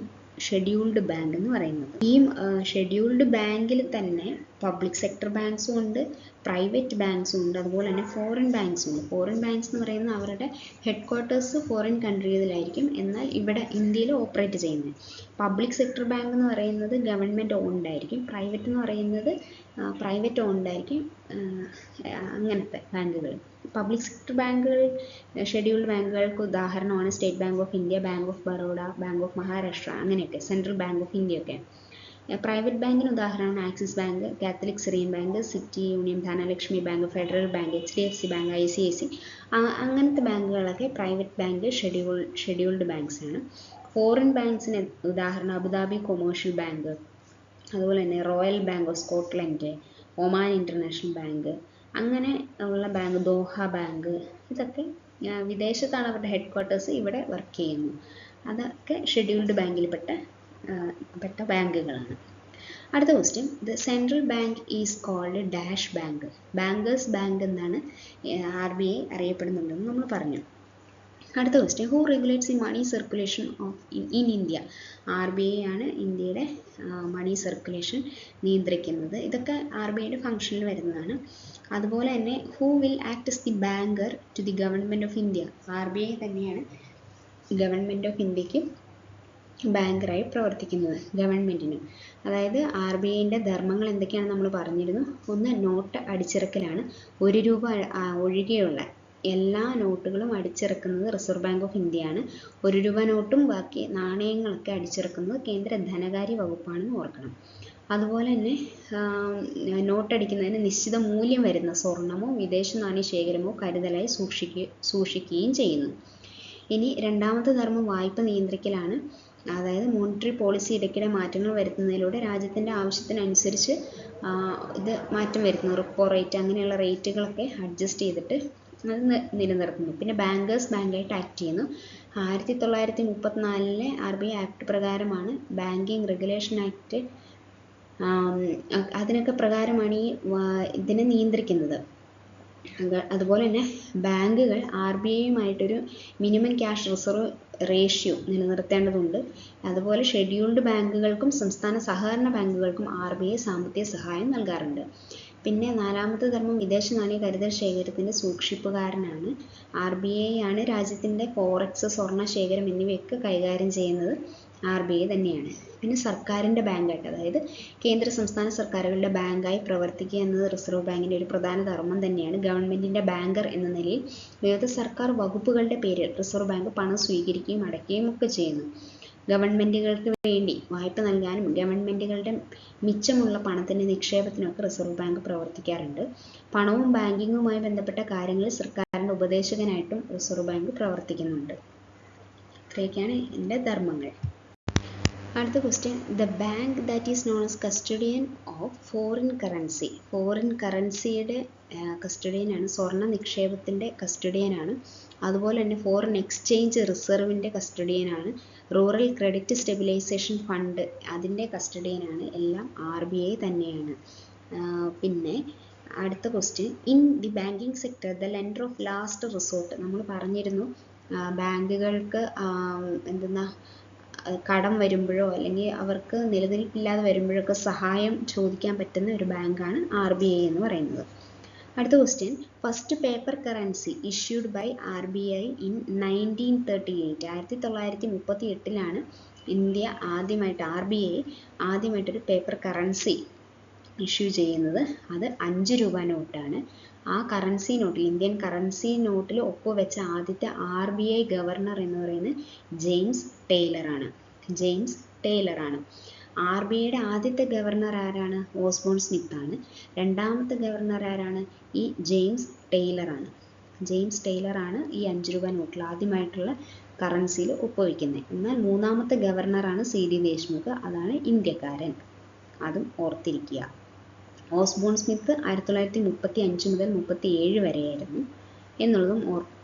ഷെഡ്യൂൾഡ് ബാങ്ക് എന്ന് പറയുന്നത്. ഈ ഷെഡ്യൂൾഡ് ബാങ്കിൽ തന്നെ പബ്ലിക് സെക്ടർ ബാങ്ക്സും ഉണ്ട്, പ്രൈവറ്റ് ബാങ്ക്സും ഉണ്ട്, അതുപോലെ തന്നെ ഫോറിൻ ബാങ്ക്സും ഉണ്ട്. ഫോറിൻ ബാങ്ക്സ് എന്ന് പറയുന്നത് അവരുടെ ഹെഡ് ക്വാർട്ടേഴ്സ് ഫോറിൻ കൺട്രിയിലായിരിക്കും, എന്നാൽ ഇവിടെ ഇന്ത്യയിൽ ഓപ്പറേറ്റ് ചെയ്യുന്നത്. പബ്ലിക് സെക്ടർ ബാങ്ക് എന്ന് പറയുന്നത് ഗവൺമെൻറ് ഓൺഡ് ആയിരിക്കും, പ്രൈവറ്റ് എന്ന് പറയുന്നത് പ്രൈവറ്റ് ഓൺഡ് ആയിരിക്കും. അങ്ങനത്തെ ബാങ്കുകൾ, പബ്ലിക് സെക്ടർ ബാങ്കുകൾ, ഷെഡ്യൂൾഡ് ബാങ്കുകൾക്ക് ഉദാഹരണമാണ് State Bank of India, Bank of Baroda, Bank of Maharashtra, അങ്ങനെയൊക്കെ, സെൻട്രൽ ബാങ്ക് ഓഫ് ഇന്ത്യ ഒക്കെ. പ്രൈവറ്റ് ബാങ്കിന് ഉദാഹരണമാണ് Axis Bank, Catholic Syrian Bank, City Union, Dhanlaxmi bank, Federal Bank, HDFC bank, ICICI, അങ്ങനത്തെ ബാങ്കുകളൊക്കെ പ്രൈവറ്റ് ബാങ്ക് ഷെഡ്യൂൾഡ് ബാങ്ക്സ് ആണ്. Foreign ബാങ്ക്സിന് ഉദാഹരണം Abu Dhabi Commercial Bank, അതുപോലെ തന്നെ Royal Bank of Scotland, Oman International Bank, അങ്ങനെ ഉള്ള ബാങ്ക്, ദോഹ ബാങ്ക്, ഇതൊക്കെ വിദേശത്താണ് അവരുടെ ഹെഡ് ക്വാർട്ടേഴ്സ്, ഇവിടെ വർക്ക് ചെയ്യുന്നു. അതൊക്കെ ഷെഡ്യൂൾഡ് ബാങ്കിൽ പെട്ട ബാങ്കുകളാണ്. അടുത്ത question, the central bank is called dash bank. Bankers bank എന്നാണ് RBI അറിയപ്പെടുന്നുണ്ടെന്ന് നമ്മൾ പറഞ്ഞു. അടുത്ത question, who regulates the money circulation in India. RBI ആണ് ഇന്ത്യയുടെ മണി സർക്കുലേഷൻ നിയന്ത്രിക്കുന്നത്. ഇതൊക്കെ RBIയുടെ ഫംഗ്ഷനിൽ വരുന്നതാണ്. അതുപോലെ തന്നെ who will act as the banker to the government of India. RBI തന്നെയാണ് ഗവൺമെൻറ് ഓഫ് ഇന്ത്യക്ക് ബാങ്കറായി പ്രവർത്തിക്കുന്നത്, ഗവൺമെൻറ്റിന്. അതായത് RBIൻ്റെ ധർമ്മങ്ങൾ എന്തൊക്കെയാണെന്ന് നമ്മൾ പറഞ്ഞിരുന്നു. ഒന്ന്, നോട്ട് അടിച്ചിറക്കലാണ്. 1 രൂപ ഒഴികെയുള്ള എല്ലാ നോട്ടുകളും അടിച്ചിറക്കുന്നത് റിസർവ് ബാങ്ക് ഓഫ് ഇന്ത്യയാണ്. 1 രൂപ നോട്ടും ബാക്കി നാണയങ്ങളൊക്കെ അടിച്ചിറക്കുന്നത് കേന്ദ്ര ധനകാര്യ വകുപ്പാണെന്ന് ഓർക്കണം. അതുപോലെ തന്നെ നോട്ടടിക്കുന്നതിന് നിശ്ചിത മൂല്യം വരുന്ന സ്വർണമോ വിദേശ നാണയ ശേഖരമോ കരുതലായി സൂക്ഷിക്കുകയും ചെയ്യുന്നു. ഇനി രണ്ടാമത്തെ ധർമ്മം വായ്പ നിയന്ത്രിക്കലാണ്. അതായത് മോണിറ്ററി പോളിസി ഇടയ്ക്കിടെ മാറ്റങ്ങൾ വരുത്തുന്നതിലൂടെ രാജ്യത്തിൻ്റെ ആവശ്യത്തിനനുസരിച്ച് ഇത് മാറ്റം വരുത്തുന്നു. റിപ്പോ റേറ്റ് അങ്ങനെയുള്ള റേറ്റുകളൊക്കെ അഡ്ജസ്റ്റ് ചെയ്തിട്ട് അത് നിലനിർത്തുന്നു. പിന്നെ ബാങ്കേഴ്സ് ബാങ്കായിട്ട് ആക്ട് ചെയ്യുന്നു. 1934 RBI ആക്ട് പ്രകാരമാണ് ബാങ്കിങ് റെഗുലേഷൻ ആക്ട്, അതിനൊക്കെ പ്രകാരമാണ് ഇതിനെ നിയന്ത്രിക്കുന്നത്. അതുപോലെ തന്നെ ബാങ്കുകൾ RBIയുമായിട്ടൊരു മിനിമം ക്യാഷ് റിസർവ് റേഷ്യോ നിലനിർത്തേണ്ടതുണ്ട്. അതുപോലെ ഷെഡ്യൂൾഡ് ബാങ്കുകൾക്കും സംസ്ഥാന സഹകരണ ബാങ്കുകൾക്കും RBI സാമ്പത്തിക സഹായം നൽകാറുണ്ട്. പിന്നെ നാലാമത്തെ ധർമ്മം വിദേശ നാണയ കരുതൽ ശേഖരത്തിൻ്റെ സൂക്ഷിപ്പുകാരനാണ്. RBI ആണ് രാജ്യത്തിൻ്റെ ഫോറക്സ്, സ്വർണ്ണ ശേഖരം എന്നിവയൊക്കെ കൈകാര്യം ചെയ്യുന്നത് RBI തന്നെയാണ്. പിന്നെ സർക്കാരിൻ്റെ ബാങ്കായിട്ട്, അതായത് കേന്ദ്ര സംസ്ഥാന സർക്കാരുകളുടെ ബാങ്കായി പ്രവർത്തിക്കുക എന്നത് റിസർവ് ബാങ്കിൻ്റെ ഒരു പ്രധാന ധർമ്മം തന്നെയാണ്. ഗവൺമെൻറ്റിൻ്റെ ബാങ്കർ എന്ന നിലയിൽ വിവിധ സർക്കാർ വകുപ്പുകളുടെ പേരിൽ റിസർവ് ബാങ്ക് പണം സ്വീകരിക്കുകയും അടയ്ക്കുകയും ഒക്കെ ചെയ്യുന്നു. ഗവൺമെൻറ്റുകൾക്ക് വേണ്ടി വായ്പ നൽകാനും ഗവൺമെൻറ്റുകളുടെ മിച്ചമുള്ള പണത്തിൻ്റെ നിക്ഷേപത്തിനൊക്കെ റിസർവ് ബാങ്ക് പ്രവർത്തിക്കാറുണ്ട്. പണവും ബാങ്കിങ്ങുമായി ബന്ധപ്പെട്ട കാര്യങ്ങളിൽ സർക്കാരിൻ്റെ ഉപദേശകനായിട്ടും റിസർവ് ബാങ്ക് പ്രവർത്തിക്കുന്നുണ്ട്. ഇത്രയൊക്കെയാണ് എൻ്റെ ധർമ്മങ്ങൾ. അടുത്ത question, the bank that is known as custodian of foreign currency. Foreign കറൻസിയുടെ കസ്റ്റഡിയനാണ്, സ്വർണ്ണ നിക്ഷേപത്തിൻ്റെ കസ്റ്റഡിയനാണ്. അതുപോലെ തന്നെ ഫോറിൻ എക്സ്ചേഞ്ച് റിസർവിൻ്റെ കസ്റ്റഡിയനാണ്. റൂറൽ ക്രെഡിറ്റ് സ്റ്റെബിലൈസേഷൻ ഫണ്ട് അതിൻ്റെ കസ്റ്റഡിയനാണ്. എല്ലാം RBI തന്നെയാണ്. പിന്നെ അടുത്ത question, in the banking sector the lender of last resort. നമ്മൾ പറഞ്ഞിരുന്നു ബാങ്കുകൾക്ക് കടം വരുമ്പോഴോ അല്ലെങ്കിൽ അവർക്ക് നിലനിൽപ്പില്ലാതെ വരുമ്പോഴൊക്കെ സഹായം ചോദിക്കാൻ പറ്റുന്ന ഒരു ബാങ്കാണ് RBI എന്ന് പറയുന്നത്. അടുത്ത question, first paper currency issued by RBI in 1938. 1938 India ആദ്യമായിട്ട് RBI ആദ്യമായിട്ടൊരു പേപ്പർ കറൻസി ഇഷ്യൂ ചെയ്യുന്നത്. അത് 5 രൂപ നോട്ടാണ്. ആ കറൻസി നോട്ടിൽ, ഇന്ത്യൻ കറൻസി നോട്ടിൽ ഒപ്പുവെച്ച ആദ്യത്തെ RBI ഗവർണർ എന്ന് പറയുന്നത് ജെയിംസ് ടൈലർ ആണ്. RBIയുടെ ആദ്യത്തെ ഗവർണർ ആരാണ്? ഓസ്ബോൺ സ്മിത്ത് ആണ്. രണ്ടാമത്തെ ഗവർണർ ആരാണ്? ഈ ജെയിംസ് ടൈലർ ആണ് ഈ 5 രൂപ നോട്ടിൽ ആദ്യമായിട്ടുള്ള കറൻസിയിൽ ഒപ്പുവെക്കുന്നത്. എന്നാൽ മൂന്നാമത്തെ ഗവർണറാണ് CD ദേശ്മുഖ്. അതാണ് ഇന്ത്യക്കാരൻ. അതും ഓർത്തിരിക്കുക. ഓസ്ബോൺ സ്മിത്ത് 1935 മുതൽ 37 വരെയായിരുന്നു എന്നുള്ളതും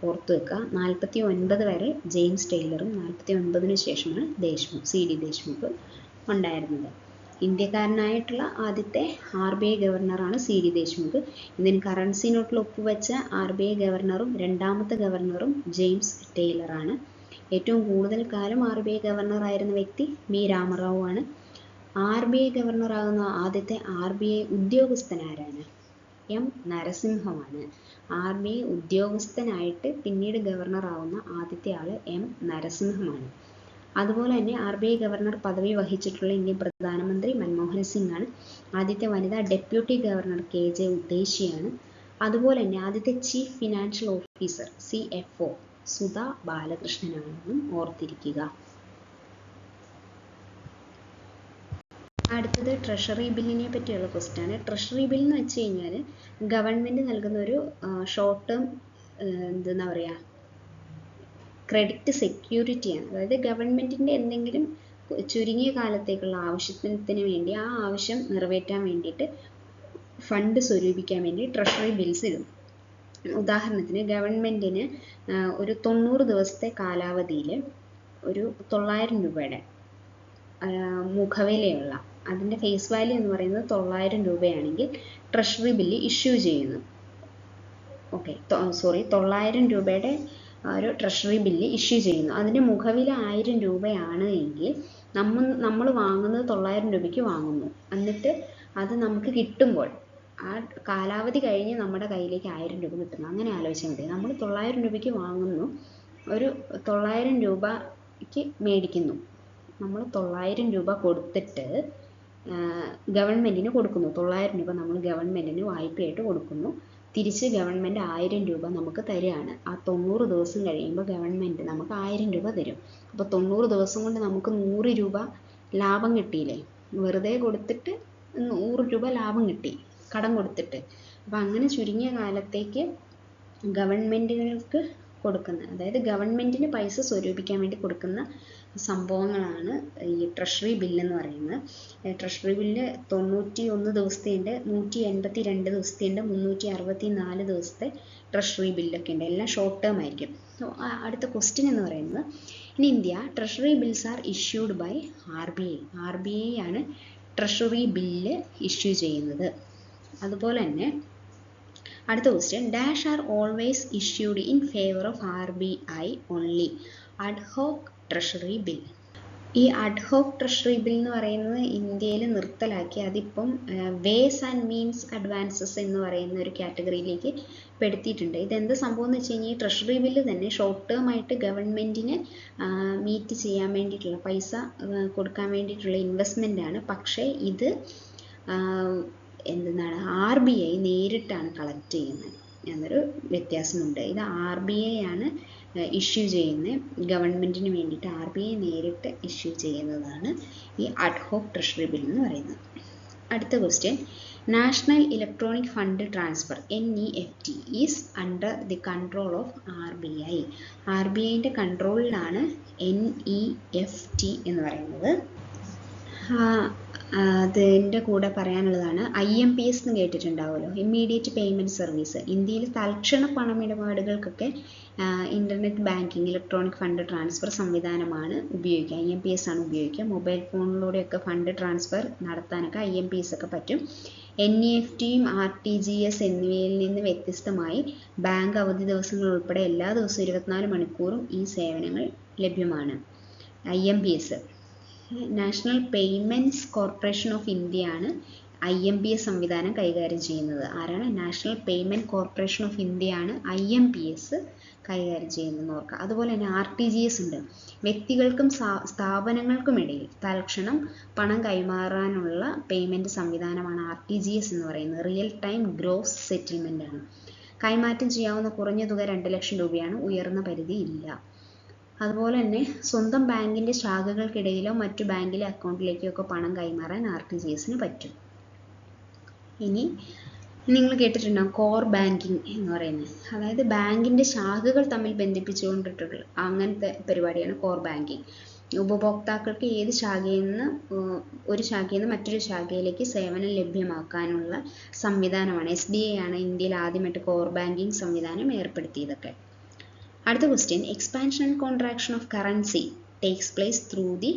ഓർത്തു വെക്കുക. 49 വരെ ജെയിംസ് ടൈലറും 49 ശേഷമാണ് CD ദേശ്മുഖ് ഉണ്ടായിരുന്നത്. ഇന്ത്യക്കാരനായിട്ടുള്ള ആദ്യത്തെ RBI ഗവർണറാണ് CD Deshmukh. Indian currency നോട്ടിൽ ഒപ്പുവെച്ച RBI ഗവർണറും രണ്ടാമത്തെ ഗവർണറും ജെയിംസ് ടൈലറാണ്. ഏറ്റവും കൂടുതൽ കാലം RBI ഗവർണർ ആയിരുന്ന വ്യക്തി B രാമറാവു ആണ്. RBI ഗവർണറാകുന്ന ആദ്യത്തെ RBI ഉദ്യോഗസ്ഥൻ ആരാണ്? M നരസിംഹമാണ്. RBI ഉദ്യോഗസ്ഥനായിട്ട് പിന്നീട് ഗവർണർ ആവുന്ന ആദ്യത്തെ ആള് M നരസിംഹമാണ്. അതുപോലെ തന്നെ RBI ഗവർണർ പദവി വഹിച്ചിട്ടുള്ള ഇന്ത്യൻ പ്രധാനമന്ത്രി മൻമോഹൻ സിംഗ് ആണ്. ആദ്യത്തെ വനിതാ ഡെപ്യൂട്ടി ഗവർണർ KJ ഉദ്ദേശ്യാണ്. അതുപോലെ തന്നെ ആദ്യത്തെ chief financial officer CFO Sudha ബാലകൃഷ്ണനാണെന്നും ഓർത്തിരിക്കുക. അടുത്തത് ട്രഷറി ബില്ലിനെ പറ്റിയുള്ള ക്വസ്റ്റ്യൻ ആണ്. ട്രഷറി ബിൽ എന്ന് വെച്ച് കഴിഞ്ഞാൽ ഗവൺമെൻറ് നൽകുന്ന ഒരു ഷോർട്ട് ടേം എന്താ പറയുക, ക്രെഡിറ്റ് സെക്യൂരിറ്റിയാണ്. അതായത് ഗവൺമെൻറ്റിൻ്റെ എന്തെങ്കിലും ചുരുങ്ങിയ കാലത്തേക്കുള്ള ആവശ്യത്തിന് വേണ്ടി, ആ ആവശ്യം നിറവേറ്റാൻ വേണ്ടിയിട്ട് ഫണ്ട് സ്വരൂപിക്കാൻ വേണ്ടി ട്രഷറി ബിൽസ് ഇടും. ഉദാഹരണത്തിന് ഗവൺമെൻറ്റിന് ഒരു 90 ദിവസത്തെ കാലാവധിയിൽ ഒരു 900 രൂപയുടെ മുഖവിലയുള്ള, അതിൻ്റെ ഫേസ് വാല്യൂ എന്ന് പറയുന്നത് 900 രൂപയാണെങ്കിൽ ട്രഷറി ബില്ല് ഇഷ്യൂ ചെയ്യുന്നു. 900 രൂപയുടെ ഒരു ട്രഷറി ബില്ല് ഇഷ്യൂ ചെയ്യുന്നു. അതിൻ്റെ മുഖവില 1000 രൂപയാണ് എങ്കിൽ നമ്മൾ വാങ്ങുന്നത് 900 രൂപയ്ക്ക് വാങ്ങുന്നു. എന്നിട്ട് അത് നമുക്ക് കിട്ടുമ്പോൾ ആ കാലാവധി കഴിഞ്ഞ് നമ്മുടെ കയ്യിലേക്ക് 1000 രൂപ കിട്ടുന്നു. അങ്ങനെ ആലോചിച്ചാൽ മതി. നമ്മൾ 900 രൂപയ്ക്ക് വാങ്ങുന്നു, ഒരു 900 രൂപയ്ക്ക് മേടിക്കുന്നു. നമ്മൾ 900 രൂപ കൊടുത്തിട്ട് ഗവൺമെൻറ്റിന് കൊടുക്കുന്നു. 900 രൂപ നമ്മൾ ഗവൺമെൻറ്റിന് വായ്പയായിട്ട് കൊടുക്കുന്നു. തിരിച്ച് ഗവൺമെൻറ് 1000 രൂപ നമുക്ക് തരികയാണ്. ആ 90 ദിവസം കഴിയുമ്പോൾ ഗവൺമെൻറ് നമുക്ക് 1000 രൂപ തരും. അപ്പോൾ 90 ദിവസം കൊണ്ട് നമുക്ക് 100 രൂപ ലാഭം കിട്ടിയില്ലേ? വെറുതെ കൊടുത്തിട്ട് 100 രൂപ ലാഭം കിട്ടി കടം കൊടുത്തിട്ട്. അപ്പോൾ അങ്ങനെ ചുരുങ്ങിയ കാലത്തേക്ക് ഗവൺമെൻറ്റുകൾക്ക് കൊടുക്കുന്ന, അതായത് ഗവൺമെൻറ്റിന് പൈസ സ്വരൂപിക്കാൻ വേണ്ടി കൊടുക്കുന്ന സംഭവങ്ങളാണ് ഈ ട്രഷറി ബില്ല് എന്ന് പറയുന്നത്. ട്രഷറി ബില്ല് 91 ദിവസത്തെയുണ്ട്, 182 ദിവസത്തെയുണ്ട്, 364 ദിവസത്തെ ട്രഷറി ബില്ലൊക്കെ ഉണ്ട്. എല്ലാം ഷോർട്ട് ടേം ആയിരിക്കും. അടുത്ത ക്വസ്റ്റ്യൻ എന്ന് പറയുന്നത്, in India treasury bills are issued by RBI ആണ് ട്രഷറി ബില്ല് ഇഷ്യൂ ചെയ്യുന്നത്. അതുപോലെ തന്നെ അടുത്ത question, dash are always issued in favour of RBI only? Ad hoc treasury bill. ഈ അഡ്ഹോക്ക് ട്രഷറി ബിൽ എന്ന് പറയുന്നത് ഇന്ത്യയിൽ നിർത്തലാക്കി അതിപ്പം വേസ് ആൻഡ് മീൻസ് അഡ്വാൻസസ് എന്ന് പറയുന്ന ഒരു കാറ്റഗറിയിലേക്ക് പെടുത്തിയിട്ടുണ്ട്. ഇതെന്ത് സംഭവം എന്ന് വെച്ച് കഴിഞ്ഞാൽ ഈ ട്രഷറി ബില്ല് തന്നെ ഷോർട്ട് ടേം ആയിട്ട് ഗവൺമെൻറ്റിന് മീറ്റ് ചെയ്യാൻ വേണ്ടിയിട്ടുള്ള, പൈസ കൊടുക്കാൻ വേണ്ടിയിട്ടുള്ള ഇൻവെസ്റ്റ്മെൻ്റ് ആണ്. പക്ഷേ ഇത് എന്താണ്, RBI നേരിട്ടാണ് കളക്ട് ചെയ്യുന്നത് എന്നൊരു വ്യത്യാസമുണ്ട്. ഇത് RBI ആണ് ഇഷ്യൂ ചെയ്യുന്നത്, ഗവൺമെൻറ്റിന് വേണ്ടിയിട്ട് RBI നേരിട്ട് ഇഷ്യൂ ചെയ്യുന്നതാണ് ഈ അഡ്ഹോക്ക് ട്രഷറി ബിൽ എന്ന് പറയുന്നത്. അടുത്ത question, national electronic fund transfer NEFT is under the control of RBI. RBIൻ്റെ കൺട്രോളിലാണ് NEFT എന്ന് പറയുന്നത്. അതിൻ്റെ കൂടെ പറയാനുള്ളതാണ് IMPS എന്ന് കേട്ടിട്ടുണ്ടാവുമല്ലോ, ഇമ്മീഡിയറ്റ് പേയ്മെൻറ്റ് സർവീസ്. ഇന്ത്യയിൽ തൽക്ഷണ പണമിടപാടുകൾക്കൊക്കെ internet banking, electronic fund transfer സംവിധാനമാണ് ഉപയോഗിക്കുക. IMPS ആണ് ഉപയോഗിക്കുക. മൊബൈൽ ഫോണിലൂടെയൊക്കെ ഫണ്ട് ട്രാൻസ്ഫർ നടത്താനൊക്കെ IMPS ഒക്കെ പറ്റും. NEFTയും RTGS എന്നിവയിൽ നിന്ന് വ്യത്യസ്തമായി ബാങ്ക് അവധി ദിവസങ്ങൾ ഉൾപ്പെടെ എല്ലാ ദിവസവും 24 മണിക്കൂറും ഈ സേവനങ്ങൾ ലഭ്യമാണ്. IMPS national payments corporation of India ആണ് IMPS സംവിധാനം കൈകാര്യം ചെയ്യുന്നത്. ആരാണ്? നാഷണൽ പേയ്മെൻറ്റ് കോർപ്പറേഷൻ ഓഫ് ഇന്ത്യയാണ് IMPS കൈകാര്യം ചെയ്യുന്നതെന്ന് ഓർക്കുക. അതുപോലെ തന്നെ RTGS ഉണ്ട്. വ്യക്തികൾക്കും സ്ഥാപനങ്ങൾക്കുമിടയിൽ തൽക്ഷണം പണം കൈമാറാനുള്ള പേയ്മെൻറ്റ് സംവിധാനമാണ് RTGS എന്ന് പറയുന്നത്. റിയൽ ടൈം ഗ്രോസ് സെറ്റിൽമെൻ്റ് ആണ്. കൈമാറ്റം ചെയ്യാവുന്ന കുറഞ്ഞ തുക 2 ലക്ഷം രൂപയാണ്. ഉയർന്ന പരിധി ഇല്ല. അതുപോലെ തന്നെ സ്വന്തം ബാങ്കിൻ്റെ ശാഖകൾക്കിടയിലോ മറ്റു ബാങ്കിലെ അക്കൗണ്ടിലേക്കോ ഒക്കെ പണം കൈമാറാൻ RTGSന് പറ്റും. ഇനി നിങ്ങൾ കേട്ടിട്ടുണ്ടാകും കോർ ബാങ്കിങ് എന്ന് പറയുന്നത്. അതായത് ബാങ്കിൻ്റെ ശാഖകൾ തമ്മിൽ ബന്ധിപ്പിച്ചുകൊണ്ടിട്ടുള്ള അങ്ങനത്തെ പരിപാടിയാണ് കോർ ബാങ്കിങ്. ഉപഭോക്താക്കൾക്ക് ഏത് ശാഖയിൽ നിന്ന് ഒരു ശാഖയിൽ നിന്ന് മറ്റൊരു ശാഖയിലേക്ക് സേവനം ലഭ്യമാക്കാനുള്ള സംവിധാനമാണ്. SBI ആണ് ഇന്ത്യയിൽ ആദ്യമായിട്ട് കോർ ബാങ്കിങ് സംവിധാനം ഏർപ്പെടുത്തിയതൊക്കെ. അടുത്ത question, expansion and contraction of currency takes place through the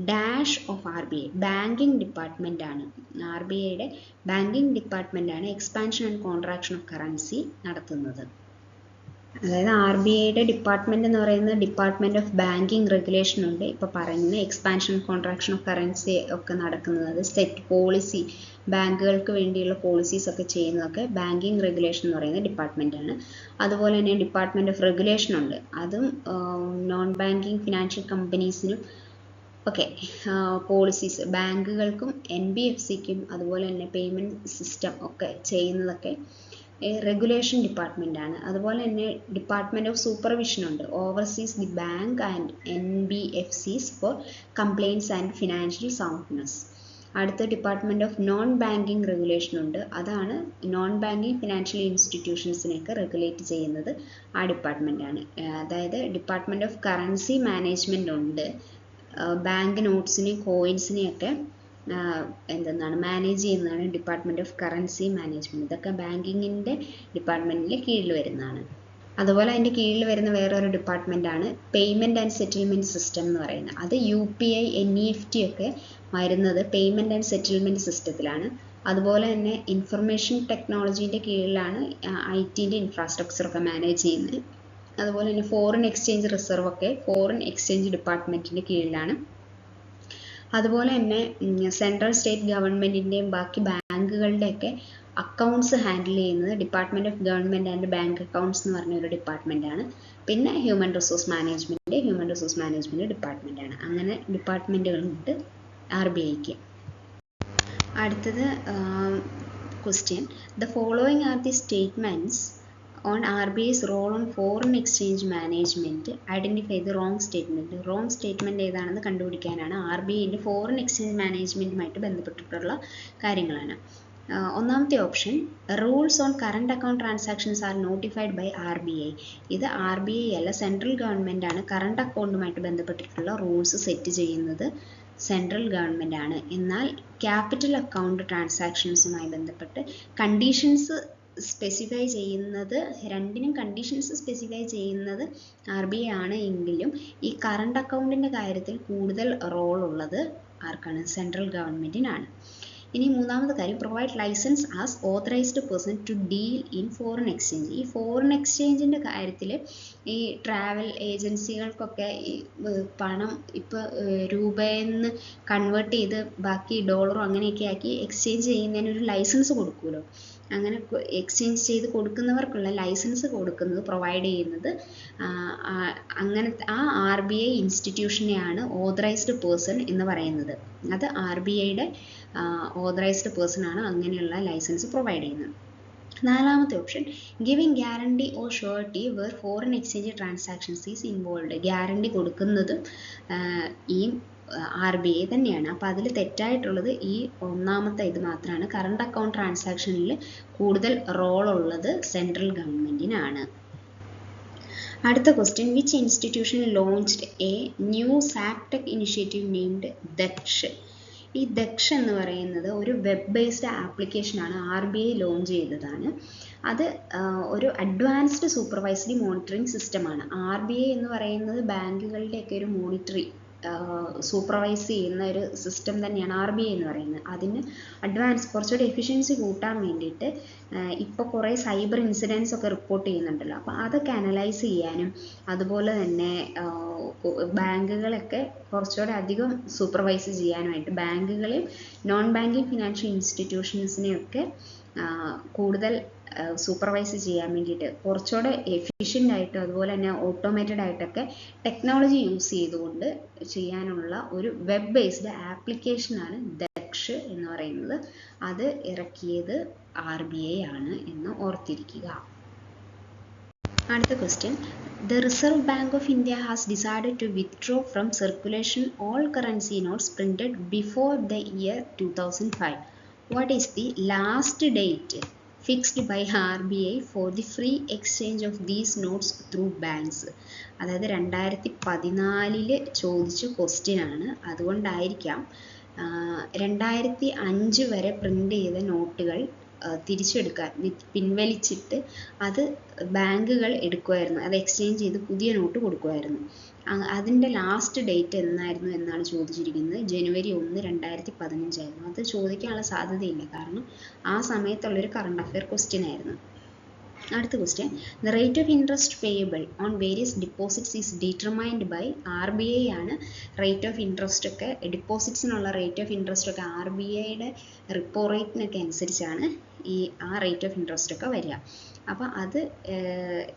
dash of RBI. Banking department ആണ്. RBIയുടെ ബാങ്കിങ് ഡിപ്പാർട്ട്മെൻ്റ് ആണ് expansion and contraction of currency നടത്തുന്നത്. അതായത് RBIയുടെ ഡിപ്പാർട്ട്മെൻ്റ് എന്ന് പറയുന്നത് ഡിപ്പാർട്ട്മെൻറ്റ് ഓഫ് ബാങ്കിങ് റെഗുലേഷൻ ഉണ്ട്. ഇപ്പോൾ പറയുന്ന എക്സ്പാൻഷൻ കോൺട്രാക്ഷൻ ഓഫ് കറൻസി ഒക്കെ നടക്കുന്നത്, സെറ്റ് പോളിസി, ബാങ്കുകൾക്ക് വേണ്ടിയുള്ള പോളിസീസ് ഒക്കെ ചെയ്യുന്നതൊക്കെ ബാങ്കിങ് റെഗുലേഷൻ എന്ന് പറയുന്ന ഡിപ്പാർട്ട്മെൻ്റാണ്. അതുപോലെ തന്നെ ഡിപ്പാർട്ട്മെൻറ്റ് ഓഫ് റെഗുലേഷൻ ഉണ്ട്. അതും നോൺ ബാങ്കിങ് ഫിനാൻഷ്യൽ കമ്പനീസിനും ഒക്കെ പോളിസീസ്, ബാങ്കുകൾക്കും NBFCക്കും അതുപോലെ തന്നെ പേയ്മെൻറ്റ് സിസ്റ്റം ഒക്കെ ചെയ്യുന്നതൊക്കെ റെഗുലേഷൻ ഡിപ്പാർട്ട്മെൻ്റ് ആണ്. അതുപോലെ തന്നെ ഡിപ്പാർട്ട്മെൻറ്റ് ഓഫ് സൂപ്പർവിഷൻ ഉണ്ട്. Overseas the bank and NBFCs for complaints and financial soundness. അടുത്ത department of non banking regulation ഉണ്ട്. അതാണ് നോൺ ബാങ്കിങ് ഫിനാൻഷ്യൽ ഇൻസ്റ്റിറ്റ്യൂഷൻസിനെയൊക്കെ റെഗുലേറ്റ് ചെയ്യുന്നത് ആ ഡിപ്പാർട്ട്മെൻറ്റാണ്. അതായത് ഡിപ്പാർട്ട്മെൻറ്റ് ഓഫ് കറൻസി മാനേജ്മെൻ്റ് ഉണ്ട്. ബാങ്ക് നോട്ട്സിനെയും കോയിൻസിനെയൊക്കെ മാനേജ് ചെയ്യുന്നതാണ് ഡിപ്പാർട്ട്മെൻറ്റ് ഓഫ് കറൻസി മാനേജ്മെൻറ്റ്. ഇതൊക്കെ ബാങ്കിങ്ങിൻ്റെ ഡിപ്പാർട്ട്മെൻറ്റിൻ്റെ കീഴിൽ വരുന്നതാണ്. അതുപോലെ അതിൻ്റെ കീഴിൽ വരുന്ന വേറൊരു ഡിപ്പാർട്ട്മെൻറ്റാണ് പേയ്മെൻറ്റ് ആൻഡ് സെറ്റിൽമെൻറ്റ് സിസ്റ്റം എന്ന് പറയുന്നത്. അത് UPI, NEFT ഒക്കെ വരുന്നത് പേയ്മെൻറ്റ് ആൻഡ് സെറ്റിൽമെൻറ്റ് സിസ്റ്റത്തിലാണ്. അതുപോലെ തന്നെ ഇൻഫർമേഷൻ ടെക്നോളജീൻ്റെ കീഴിലാണ് IT-ൻ്റെ ഇൻഫ്രാസ്ട്രക്ചറൊക്കെ മാനേജ് ചെയ്യുന്നത്. അതുപോലെ തന്നെ ഫോറിൻ എക്സ്ചേഞ്ച് റിസർവ് ഒക്കെ ഫോറിൻ എക്സ്ചേഞ്ച് ഡിപ്പാർട്ട്മെൻറ്റിൻ്റെ കീഴിലാണ്. അതുപോലെ തന്നെ സെൻട്രൽ സ്റ്റേറ്റ് ഗവൺമെൻറ്റിൻ്റെയും ബാക്കി ബാങ്കുകളുടെയൊക്കെ അക്കൗണ്ട്സ് ഹാൻഡിൽ ചെയ്യുന്നത് department of government and bank accounts എന്ന് പറഞ്ഞ ഒരു ഡിപ്പാർട്ട്മെൻറ്റാണ്. പിന്നെ ഹ്യൂമൻ റിസോഴ്സ് മാനേജ്മെൻറ്റ് ഡിപ്പാർട്ട്മെൻറ്റാണ്. അങ്ങനെ ഡിപ്പാർട്ട്മെൻറ്റുകളുണ്ട് RBIക്ക്. അടുത്തത് question, the following are the statements on RBI's role on foreign exchange management. Identify the wrong statement. Wrong statement ഏതാണെന്ന് കണ്ടുപിടിക്കാനാണ് RBIൻ്റെ foreign exchange മാനേജ്മെൻറ്റുമായിട്ട് ബന്ധപ്പെട്ടിട്ടുള്ള കാര്യങ്ങളാണ്. ഒന്നാമത്തെ option, rules on current account transactions are notified by RBI. ഇത് RBI അല്ല, central government ആണ് current അക്കൗണ്ടുമായിട്ട് ബന്ധപ്പെട്ടിട്ടുള്ള rules set ചെയ്യുന്നത്. സെൻട്രൽ ഗവൺമെൻറ് ആണ്. എന്നാൽ ക്യാപിറ്റൽ അക്കൗണ്ട് ട്രാൻസാക്ഷൻസുമായി ബന്ധപ്പെട്ട് കണ്ടീഷൻസ് സ്പെസിഫൈ ചെയ്യുന്നത്, രണ്ടിനും കണ്ടീഷൻസ് സ്പെസിഫൈ ചെയ്യുന്നത് RBI ആണ്. എങ്കിലും ഈ കറണ്ട് അക്കൗണ്ടിൻ്റെ കാര്യത്തിൽ കൂടുതൽ റോൾ ഉള്ളത് ആർക്കാണ്? സെൻട്രൽ ഗവൺമെൻറ്റിനാണ്. ഇനി മൂന്നാമത്തെ കാര്യം, provide licence as authorised person to deal in foreign exchange. ഈ ഫോറിൻ എക്സ്ചേഞ്ചിൻ്റെ കാര്യത്തിൽ ഈ ട്രാവൽ ഏജൻസികൾക്കൊക്കെ ഈ പണം ഇപ്പോൾ രൂപയിൽ നിന്ന് കൺവേർട്ട് ചെയ്ത് ബാക്കി ഡോളറോ അങ്ങനെയൊക്കെ ആക്കി എക്സ്ചേഞ്ച് ചെയ്യുന്നതിന് ഒരു ലൈസൻസ് കൊടുക്കുമല്ലോ. അങ്ങനെ എക്സ്ചേഞ്ച് ചെയ്ത് കൊടുക്കുന്നവർക്കുള്ള ലൈസൻസ് കൊടുക്കുന്നത്, പ്രൊവൈഡ് ചെയ്യുന്നത് അങ്ങനത്തെ ആ RBI ഇൻസ്റ്റിറ്റ്യൂഷനെയാണ് ഓതറൈസ്ഡ് പേഴ്സൺ എന്ന് പറയുന്നത്. അത് RBIയുടെ ഓതറൈസ്ഡ് പേഴ്സൺ ആണ് അങ്ങനെയുള്ള ലൈസൻസ് പ്രൊവൈഡ് ചെയ്യുന്നത്. നാലാമത്തെ option, giving guarantee or surety where foreign exchange transactions is involved. Guarantee കൊടുക്കുന്നതും ഈ RBI തന്നെയാണ്. അപ്പോൾ അതിൽ തെറ്റായിട്ടുള്ളത് ഈ ഒന്നാമത്തെ ഇത് മാത്രമാണ്. കറണ്ട് അക്കൗണ്ട് ട്രാൻസാക്ഷനിൽ കൂടുതൽ റോൾ ഉള്ളത് സെൻട്രൽ ഗവൺമെൻറ്റിനാണ്. അടുത്ത question, which institution launched a new SupTech initiative named Daksh. ഈ ദക്ഷ് എന്ന് പറയുന്നത് ഒരു വെബ് ബേസ്ഡ് ആപ്ലിക്കേഷനാണ്. RBI ലോഞ്ച് ചെയ്തതാണ്. അത് ഒരു അഡ്വാൻസ്ഡ് സൂപ്പർവൈസറി മോണിറ്ററിംഗ് സിസ്റ്റമാണ്. RBI എന്ന് പറയുന്നത് ബാങ്കുകളുടെയൊക്കെ ഒരു മോണിറ്ററി സൂപ്പർവൈസ് ചെയ്യുന്ന ഒരു സിസ്റ്റം തന്നെയാണ് RBI എന്ന് പറയുന്നത്. അതിന് കുറച്ചുകൂടി എഫിഷ്യൻസി കൂട്ടാൻ വേണ്ടിയിട്ട് ഇപ്പോൾ കുറേ സൈബർ ഇൻസിഡൻസ് ഒക്കെ റിപ്പോർട്ട് ചെയ്യുന്നുണ്ടല്ലോ, അപ്പോൾ അതൊക്കെ അനലൈസ് ചെയ്യാനും അതുപോലെ തന്നെ ബാങ്കുകളൊക്കെ കുറച്ചുകൂടെ അധികം സൂപ്പർവൈസ് ചെയ്യാനുമായിട്ട് ബാങ്കുകളെയും നോൺ ബാങ്കിങ് ഫിനാൻഷ്യൽ ഇൻസ്റ്റിറ്റ്യൂഷൻസിനെയൊക്കെ കൂടുതൽ സൂപ്പർവൈസ് ചെയ്യാൻ വേണ്ടിയിട്ട് കുറച്ചുകൂടെ എഫിഷ്യൻ്റ് ആയിട്ടും അതുപോലെ തന്നെ ഓട്ടോമേറ്റഡ് ആയിട്ടൊക്കെ ടെക്നോളജി യൂസ് ചെയ്തുകൊണ്ട് ചെയ്യാനുള്ള ഒരു വെബ് ബേസ്ഡ് ആപ്ലിക്കേഷനാണ് ദക്ഷ് എന്ന് പറയുന്നത്. അത് ഇറക്കിയത് RBI ആണ് എന്ന് ഓർത്തിരിക്കുക. അടുത്ത question, The Reserve Bank of India has decided to withdraw from circulation all currency notes printed before the year 2005. What is the last date fixed by RBI for the free exchange of these notes through banks? അതായത് 2014 ചോദിച്ച question ആണ്, അതുകൊണ്ടായിരിക്കാം 2005 വരെ print ചെയ്ത നോട്ടുകൾ തിരിച്ചെടുക്കാൻ പിൻവലിച്ചിട്ട് അത് ബാങ്കുകൾ എടുക്കുമായിരുന്നു, അത് എക്സ്ചേഞ്ച് ചെയ്ത് പുതിയ നോട്ട് കൊടുക്കുമായിരുന്നു. അതിൻ്റെ ലാസ്റ്റ് ഡേറ്റ് എന്നായിരുന്നു എന്നാണ് ചോദിച്ചിരിക്കുന്നത്. ജനുവരി 1, 2015 ആയിരുന്നു. അത് ചോദിക്കാനുള്ള സാധ്യതയില്ല, കാരണം ആ സമയത്തുള്ളൊരു കറണ്ട് അഫെയർ ക്വസ്റ്റ്യൻ ആയിരുന്നു. അടുത്ത question, The rate of interest payable on various deposits is determined by RBI ആണ്. റേറ്റ് ഓഫ് ഇൻട്രസ്റ്റ് ഒക്കെ ഡിപ്പോസിറ്റ്സിനുള്ള റേറ്റ് ഓഫ് ഇൻട്രസ്റ്റ് ഒക്കെ RBIയുടെ റിപ്പോ റേറ്റിനൊക്കെ അനുസരിച്ചാണ് ആ റേറ്റ് ഓഫ് ഇൻട്രസ്റ്റ് ഒക്കെ വരിക. അപ്പോൾ അത്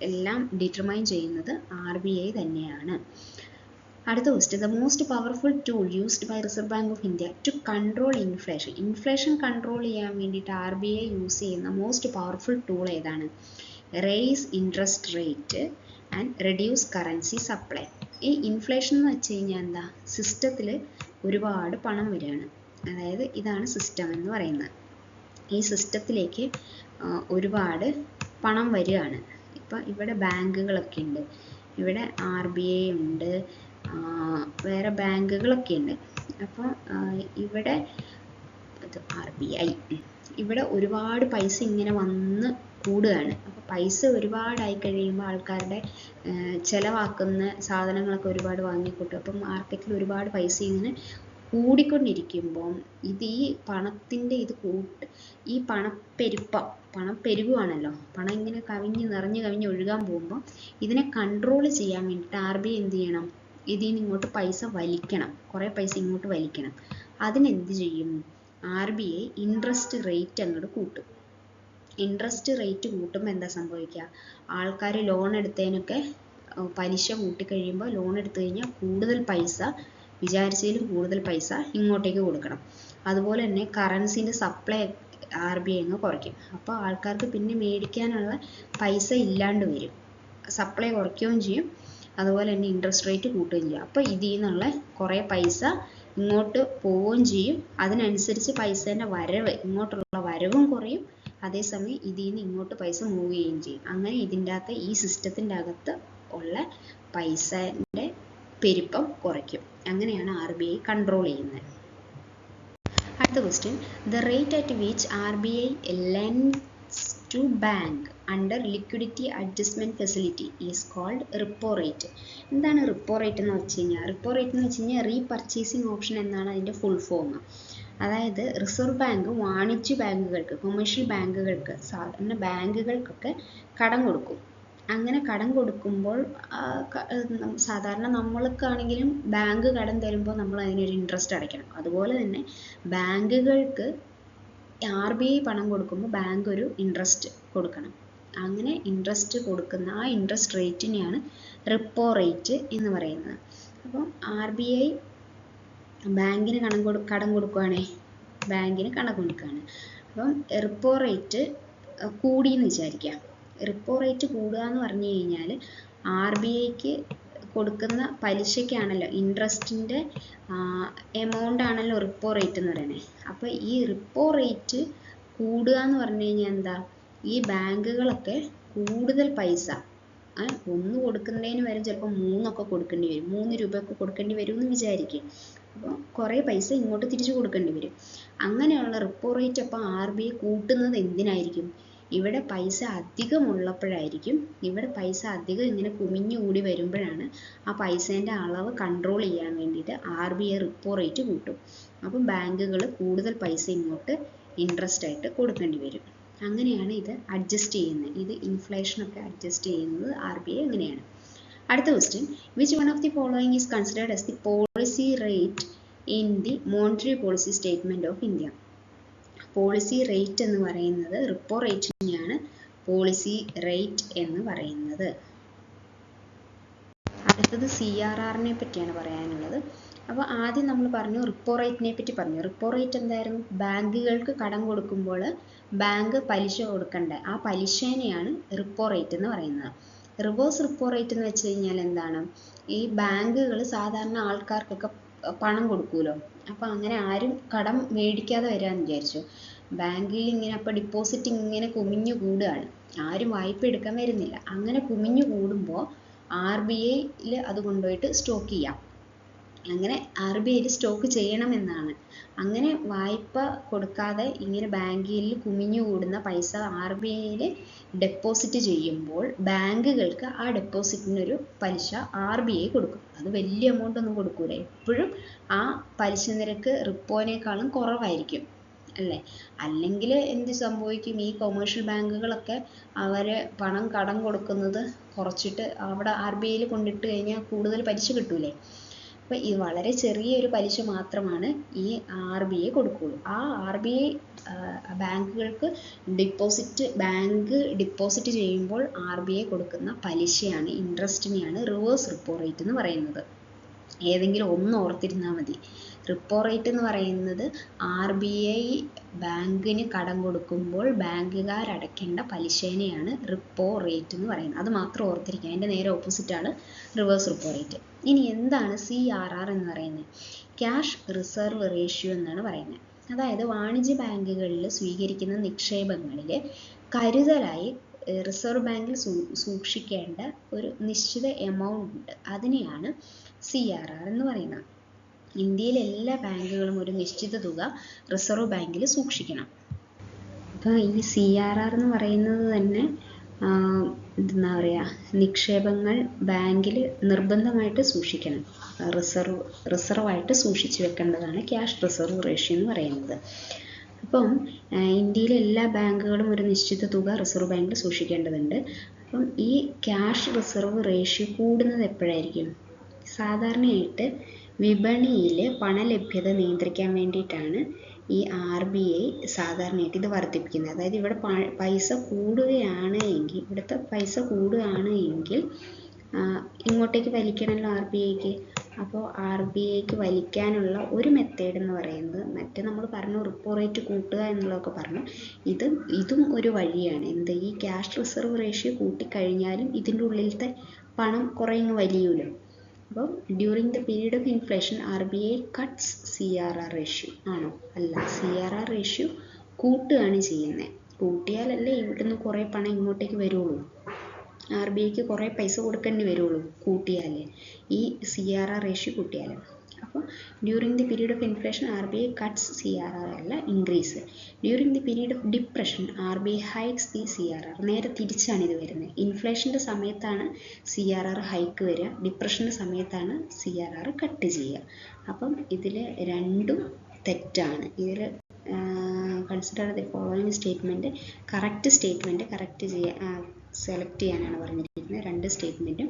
എല്ലാം ഡിറ്റർമൈൻ ചെയ്യുന്നത് RBI തന്നെയാണ്. അടുത്ത question, The most powerful tool used by Reserve Bank of India to control inflation. Inflation control ചെയ്യാൻ വേണ്ടിയിട്ട് RBI യൂസ് ചെയ്യുന്ന മോസ്റ്റ് പവർഫുൾ ടൂൾ ഏതാണ്? Raise interest rate and reduce currency supply. ഈ ഇൻഫ്ലേഷൻ എന്ന് വെച്ച് കഴിഞ്ഞാൽ എന്താ? സിസ്റ്റത്തിൽ ഒരുപാട് പണം വരികയാണ്. അതായത് ഇതാണ് സിസ്റ്റം എന്ന് പറയുന്നത്. ഈ സിസ്റ്റത്തിലേക്ക് ഒരുപാട് പണം വരികയാണ്. ഇപ്പം ഇവിടെ ബാങ്കുകളൊക്കെ ഉണ്ട്, ഇവിടെ RBI ഉണ്ട്, വേറെ ബാങ്കുകളൊക്കെ ഉണ്ട്. അപ്പോൾ ഇവിടെ RBI ഇവിടെ ഒരുപാട് പൈസ ഇങ്ങനെ വന്ന് കൂടുകയാണ്. അപ്പോൾ പൈസ ഒരുപാടായി കഴിയുമ്പോൾ ആൾക്കാരുടെ ചിലവാക്കുന്ന സാധനങ്ങളൊക്കെ ഒരുപാട് വാങ്ങിക്കൂട്ടും. അപ്പം മാർക്കറ്റിൽ ഒരുപാട് പൈസ ഇങ്ങനെ കൂടിക്കൊണ്ടിരിക്കുമ്പോൾ ഈ പണത്തിൻ്റെ ഈ പണം പെരുകുവാണല്ലോ. പണം ഇങ്ങനെ നിറഞ്ഞ് ഒഴുകാൻ പോകുമ്പോൾ ഇതിനെ കൺട്രോൾ ചെയ്യാൻ വേണ്ടിയിട്ട് RBI എന്ത് ചെയ്യണം? ഇതിൽ നിന്ന് ഇങ്ങോട്ട് പൈസ വലിക്കണം, കുറേ പൈസ ഇങ്ങോട്ട് വലിക്കണം. അതിനെന്ത് ചെയ്യും? RBI ഇൻട്രസ്റ്റ് റേറ്റ് അങ്ങോട്ട് കൂട്ടും. ഇൻട്രസ്റ്റ് റേറ്റ് കൂട്ടുമ്പോൾ എന്താ സംഭവിക്കുക? ആൾക്കാർ ലോൺ എടുത്തതിനൊക്കെ പലിശ കൂട്ടിക്കഴിയുമ്പോൾ ലോൺ എടുത്തു കഴിഞ്ഞാൽ കൂടുതൽ പൈസ, വിചാരിച്ചതിലും കൂടുതൽ പൈസ ഇങ്ങോട്ടേക്ക് കൊടുക്കണം. അതുപോലെ തന്നെ കറൻസിൻ്റെ സപ്ലൈ RBI അങ്ങ് കുറയ്ക്കും. അപ്പോൾ ആൾക്കാർക്ക് പിന്നെ മേടിക്കാനുള്ള പൈസ ഇല്ലാണ്ട് വരും. സപ്ലൈ കുറയ്ക്കുകയും ചെയ്യും, അതുപോലെ തന്നെ ഇൻട്രസ്റ്റ് റേറ്റ് കൂട്ടുകയും ചെയ്യും. അപ്പോൾ ഇതിൽ നിന്നുള്ള കുറേ പൈസ ഇങ്ങോട്ട് പോവുകയും ചെയ്യും. അതിനനുസരിച്ച് പൈസേൻ്റെ ഇങ്ങോട്ടുള്ള വരവും കുറയും, അതേസമയം ഇതിൽ നിന്ന് ഇങ്ങോട്ട് പൈസ മൂവ് ചെയ്യുകയും ചെയ്യും. അങ്ങനെ ഈ സിസ്റ്റത്തിൻ്റെ അകത്ത് ഉള്ള പൈസേൻ്റെ പെരുപ്പം കുറയ്ക്കും. അങ്ങനെയാണ് RBI കൺട്രോൾ ചെയ്യുന്നത്. അടുത്ത question, The rate at which RBI lends to bank under liquidity adjustment facility is called repo rate. എന്താണ് റിപ്പോ റേറ്റ് എന്ന് വെച്ച് കഴിഞ്ഞാൽ? റിപ്പോ റേറ്റ് എന്ന് വെച്ച് കഴിഞ്ഞാൽ റീപർച്ചേസിങ് ഓപ്ഷൻ എന്നാണ് അതിൻ്റെ ഫുൾ ഫോം. അതായത് റിസർവ് ബാങ്ക് വാണിജ്യ ബാങ്കുകൾക്ക്, കൊമേഴ്ഷ്യൽ ബാങ്കുകൾക്ക്, സാധാരണ ബാങ്കുകൾക്കൊക്കെ കടം കൊടുക്കും. അങ്ങനെ കടം കൊടുക്കുമ്പോൾ സാധാരണ നമ്മൾക്കാണെങ്കിലും ബാങ്ക് കടം തരുമ്പോൾ നമ്മൾ അതിനൊരു ഇൻട്രസ്റ്റ് അടയ്ക്കണം. അതുപോലെ തന്നെ ബാങ്കുകൾക്ക് RBI പണം കൊടുക്കുമ്പോൾ ബാങ്ക് ഒരു ഇൻട്രസ്റ്റ് കൊടുക്കണം. അങ്ങനെ ഇൻട്രസ്റ്റ് കൊടുക്കുന്ന ആ ഇൻട്രസ്റ്റ് റേറ്റിനെയാണ് റിപ്പോ റേറ്റ് എന്ന് പറയുന്നത്. അപ്പം RBI ബാങ്കിന് കടം കൊടുക്കുകയാണേ, ബാങ്കിന് കടം കൊടുക്കുകയാണ്. അപ്പം റിപ്പോ റേറ്റ് കൂടിയെന്ന് വിചാരിക്കാം. റിപ്പോ റേറ്റ് കൂടുക എന്ന് പറഞ്ഞു കഴിഞ്ഞാൽ RBIക്ക് കൊടുക്കുന്ന പലിശയ്ക്കാണല്ലോ, ഇൻട്രസ്റ്റിൻ്റെ എമൗണ്ട് ആണല്ലോ റിപ്പോ റേറ്റ് എന്ന് പറയുന്നത്. അപ്പോൾ ഈ റിപ്പോ റേറ്റ് കൂടുക എന്ന് പറഞ്ഞു കഴിഞ്ഞാൽ എന്താ? ഈ ബാങ്കുകളൊക്കെ കൂടുതൽ പൈസ ഒന്ന് കൊടുക്കുന്നതിന് വരെ ചിലപ്പോൾ 3 ഒക്കെ കൊടുക്കേണ്ടി വരും, 3 രൂപയൊക്കെ കൊടുക്കേണ്ടി വരും എന്ന് വിചാരിക്കും. അപ്പോൾ കുറേ പൈസ ഇങ്ങോട്ട് തിരിച്ചു കൊടുക്കേണ്ടി വരും. അങ്ങനെയുള്ള റിപ്പോ റേറ്റ് അപ്പോൾ RBI കൂട്ടുന്നത് എന്തിനായിരിക്കും? ഇവിടെ പൈസ അധികം ഉള്ളപ്പോഴായിരിക്കും, ഇവിടെ പൈസ അധികം ഇങ്ങനെ കുമിഞ്ഞു കൂടി വരുമ്പോഴാണ് ആ പൈസേൻ്റെ അളവ് കൺട്രോൾ ചെയ്യാൻ വേണ്ടിയിട്ട് RBI റിപ്പോ റേറ്റ് കൂട്ടും. അപ്പം ബാങ്കുകൾ കൂടുതൽ പൈസ ഇങ്ങോട്ട് ഇൻട്രസ്റ്റ് ആയിട്ട് കൊടുക്കേണ്ടി വരും. അങ്ങനെയാണ് ഇത് അഡ്ജസ്റ്റ് ചെയ്യുന്നത്. ഇത് ഇൻഫ്ലേഷനൊക്കെ അഡ്ജസ്റ്റ് ചെയ്യുന്നത് RBI അങ്ങനെയാണ്. അടുത്ത question, which one of the following is considered as the policy rate in the monetary policy statement of India? Policy rate എന്ന് പറയുന്നത് റിപ്പോ റേറ്റിനെയാണ് പോളിസി റേറ്റ് എന്ന് പറയുന്നത്. അടുത്തത് CRRനെ പറ്റിയാണ് പറയാനുള്ളത്. അപ്പോൾ ആദ്യം നമ്മൾ പറഞ്ഞു റിപ്പോ റേറ്റിനെ പറ്റി പറഞ്ഞു. റിപ്പോ റേറ്റ് എന്തായിരുന്നു? ബാങ്കുകൾക്ക് കടം കൊടുക്കുമ്പോൾ ബാങ്ക് പലിശ കൊടുക്കണ്ടേ, ആ പലിശേനെയാണ് റിപ്പോ റേറ്റ് എന്ന് പറയുന്നത്. റിവേഴ്സ് റിപ്പോ റേറ്റ് എന്ന് വെച്ച് കഴിഞ്ഞാൽ എന്താണ്? ഈ ബാങ്കുകൾ സാധാരണ ആൾക്കാർക്കൊക്കെ പണം കൊടുക്കുമല്ലോ, അപ്പോൾ അങ്ങനെ ആരും കടം മേടിക്കാതെ വരാമെന്ന് വിചാരിച്ചു. ബാങ്കിൽ ഇങ്ങനെ അപ്പോൾ ഡിപ്പോസിറ്റ് ഇങ്ങനെ കുമിഞ്ഞു കൂടുകയാണ്, ആരും വായ്പ എടുക്കാൻ വരുന്നില്ല. അങ്ങനെ കുമിഞ്ഞു കൂടുമ്പോൾ RBIയിൽ അത് കൊണ്ടുപോയിട്ട് സ്റ്റോക്ക് ചെയ്യാം. അങ്ങനെ RBIയിൽ സ്റ്റോക്ക് ചെയ്യണമെന്നാണ്. അങ്ങനെ വായ്പ കൊടുക്കാതെ ഇങ്ങനെ ബാങ്കിൽ കുമിഞ്ഞു കൂടുന്ന പൈസ RBIയിൽ ഡെപ്പോസിറ്റ് ചെയ്യുമ്പോൾ ബാങ്കുകൾക്ക് ആ ഡെപ്പോസിറ്റിനൊരു പലിശ RBI കൊടുക്കും. അത് വലിയ എമൗണ്ട് ഒന്നും കൊടുക്കൂല, എപ്പോഴും ആ പലിശ നിരക്ക് റിപ്പോനേക്കാളും കുറവായിരിക്കും അല്ലേ. അല്ലെങ്കിൽ എന്ത് സംഭവിക്കും? ഈ കൊമേഴ്ഷ്യൽ ബാങ്കുകളൊക്കെ അവരെ പണം കടം കൊടുക്കുന്നത് കുറച്ചിട്ട് അവിടെ RBIയിൽ കൊണ്ടിട്ട് കഴിഞ്ഞാൽ കൂടുതൽ പലിശ കിട്ടൂലേ. അപ്പോൾ ഈ വളരെ ചെറിയൊരു പലിശ മാത്രമാണ് ഈ RBI കൊടുക്കുകയുള്ളൂ. ആ RBI ബാങ്കുകൾക്ക് ബാങ്ക് ഡിപ്പോസിറ്റ് ചെയ്യുമ്പോൾ RBI കൊടുക്കുന്ന പലിശയാണ്, ഇൻട്രസ്റ്റിനെയാണ് റിവേഴ്സ് റിപ്പോ റേറ്റ് എന്ന് പറയുന്നത്. ഏതെങ്കിലും ഒന്ന് ഓർത്തിരുന്നാൽ മതി. റിപ്പോ റേറ്റ് എന്ന് പറയുന്നത് RBI ബാങ്കിന് കടം കൊടുക്കുമ്പോൾ ബാങ്കുകാർ അടയ്ക്കേണ്ട പലിശേനെയാണ് റിപ്പോ റേറ്റ് എന്ന് പറയുന്നത്. അത് മാത്രം ഓർത്തിരിക്കുക. അതിൻ്റെ നേരെ ഓപ്പോസിറ്റാണ് റിവേഴ്സ് റിപ്പോ റേറ്റ്. ഇനി എന്താണ് CRR എന്ന് പറയുന്നത്? ക്യാഷ് റിസർവ് റേഷ്യോ എന്നാണ് പറയുന്നത്. അതായത് വാണിജ്യ ബാങ്കുകളിൽ സ്വീകരിക്കുന്ന നിക്ഷേപങ്ങളിൽ കരുതലായി റിസർവ് ബാങ്കിൽ സൂക്ഷിക്കേണ്ട ഒരു നിശ്ചിത എമൗണ്ട് ഉണ്ട്, അതിനെയാണ് CRR എന്ന് പറയുന്നത്. ഇന്ത്യയിലെ എല്ലാ ബാങ്കുകളും ഒരു നിശ്ചിത തുക റിസർവ് ബാങ്കിൽ സൂക്ഷിക്കണം. അപ്പോൾ ഈ CRR എന്ന് പറയുന്നത് തന്നെ എന്താ പറയുക, നിക്ഷേപങ്ങൾ ബാങ്കിൽ നിർബന്ധമായിട്ട് സൂക്ഷിക്കണം, റിസർവായിട്ട് സൂക്ഷിച്ചു വെക്കേണ്ടതാണ് ക്യാഷ് റിസർവ് റേഷ്യോ എന്ന് പറയുന്നത്. അപ്പം ഇന്ത്യയിലെ എല്ലാ ബാങ്കുകളും ഒരു നിശ്ചിത തുക റിസർവ് ബാങ്കിൽ സൂക്ഷിക്കേണ്ടതുണ്ട്. അപ്പം ഈ ക്യാഷ് റിസർവ് റേഷ്യോ കൂടുന്നത് എപ്പോഴായിരിക്കും? സാധാരണയായിട്ട് വിപണിയിൽ പണലഭ്യത നിയന്ത്രിക്കാൻ വേണ്ടിയിട്ടാണ് ഈ RBI സാധാരണയായിട്ട് ഇത് വർദ്ധിപ്പിക്കുന്നത്. അതായത് ഇവിടെ പൈസ കൂടുകയാണ് എങ്കിൽ, ഇവിടുത്തെ പൈസ കൂടുകയാണ് എങ്കിൽ ഇങ്ങോട്ടേക്ക് വലിക്കണമല്ലോ RBIക്ക്. അപ്പോൾ RBIക്ക് വലിക്കാനുള്ള ഒരു മെത്തേഡ് എന്ന് പറയുന്നത്, മറ്റേ നമ്മൾ പറഞ്ഞു റിപ്പോ റേറ്റ് കൂട്ടുക എന്നുള്ളതൊക്കെ പറഞ്ഞു, ഇതും ഒരു വഴിയാണ്. എന്ത്? ഈ ക്യാഷ് റിസർവ് റേഷ്യോ കൂട്ടിക്കഴിഞ്ഞാലും ഇതിൻ്റെ ഉള്ളിലത്തെ പണം കുറേ ഇങ്ങ് വലിയൂലോ. അപ്പം during the period of inflation RBI cuts CRR ratio ആണോ? അല്ല, CRR റേഷ്യോ കൂട്ടുകയാണ് ചെയ്യുന്നത്. കൂട്ടിയാലല്ലേ ഇവിടുന്ന് കുറേ പണം ഇങ്ങോട്ടേക്ക് വരുള്ളൂ, RBIക്ക് കുറേ പൈസ കൊടുക്കേണ്ടി വരുള്ളൂ കൂട്ടിയാൽ, ഈ CRR റേഷ്യോ കൂട്ടിയാൽ. അപ്പോൾ during the period of inflation RBI cuts CRR അല്ല increase. During the period of depression RBI hikes the CRR. നേരെ തിരിച്ചാണ് ഇത് വരുന്നത്. ഇൻഫ്ലേഷൻ്റെ സമയത്താണ് CRR ഹൈക്ക് വരിക, ഡിപ്രഷൻ്റെ സമയത്താണ് CRR കട്ട് ചെയ്യുക. അപ്പം ഇതിൽ രണ്ടും തെറ്റാണ്. ഇതിൽ consider the following statement, correct select ചെയ്യാനാണ് പറഞ്ഞിരിക്കുന്നത്. രണ്ട് സ്റ്റേറ്റ്മെൻറ്റും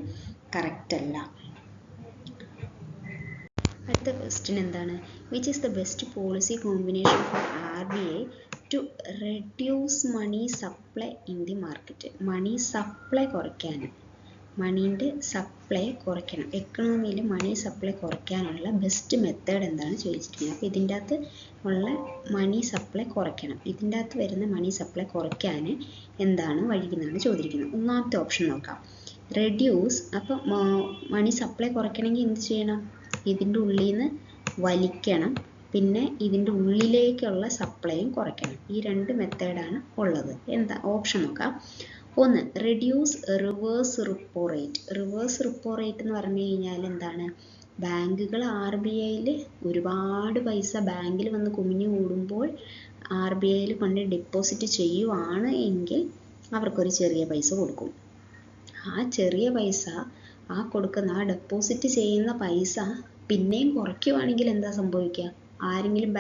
കറക്റ്റ് അല്ല. അടുത്ത ക്വസ്റ്റ്യൻ എന്താണ്? Which is the best policy combination for RBI to reduce money supply in the market? Money supply കുറയ്ക്കാൻ, മണീൻ്റെ സപ്ലൈ കുറയ്ക്കണം, എക്കണോമിയിൽ മണി സപ്ലൈ കുറയ്ക്കാനുള്ള ബെസ്റ്റ് മെത്തേഡ് എന്താണ് ചോദിച്ചിരിക്കുന്നത്. അപ്പോൾ ഇതിൻ്റെ അകത്ത് ഉള്ള മണി സപ്ലൈ കുറയ്ക്കണം, ഇതിൻ്റെ അകത്ത് വരുന്ന മണി സപ്ലൈ കുറയ്ക്കാൻ എന്താണ് വഴി എന്നാണ് ചോദിച്ചിരിക്കുന്നത്. ഒന്നാമത്തെ ഓപ്ഷൻ നോക്കാം, റെഡ്യൂസ്. അപ്പോൾ മണി സപ്ലൈ കുറയ്ക്കണമെങ്കിൽ എന്ത് ചെയ്യണം? ഇതിൻ്റെ ഉള്ളിൽ നിന്ന് വലിക്കണം, പിന്നെ ഇതിൻ്റെ ഉള്ളിലേക്കുള്ള സപ്ലൈയും കുറയ്ക്കണം. ഈ രണ്ട് മെത്തേഡാണ് ഉള്ളത്. എന്താ ഓപ്ഷൻ നോക്കാം. ഒന്ന്, reduce reverse repo rate. Reverse repo rate എന്ന് പറഞ്ഞു കഴിഞ്ഞാൽ എന്താണ്? ബാങ്കുകൾ RBIയിൽ ഒരുപാട് പൈസ ബാങ്കിൽ വന്ന് കുമിഞ്ഞു കൂടുമ്പോൾ RBIയിൽ കൊണ്ട് ഡെപ്പോസിറ്റ് ചെയ്യുവാണ് എങ്കിൽ അവർക്കൊരു ചെറിയ പൈസ കൊടുക്കും. ആ ചെറിയ പൈസ, ആ കൊടുക്കുന്ന ആ ഡെപ്പോസിറ്റ് ചെയ്യുന്ന പൈസ പിന്നെയും കുറയ്ക്കുവാണെങ്കിൽ എന്താ സംഭവിക്കുക? ആരെങ്കിലും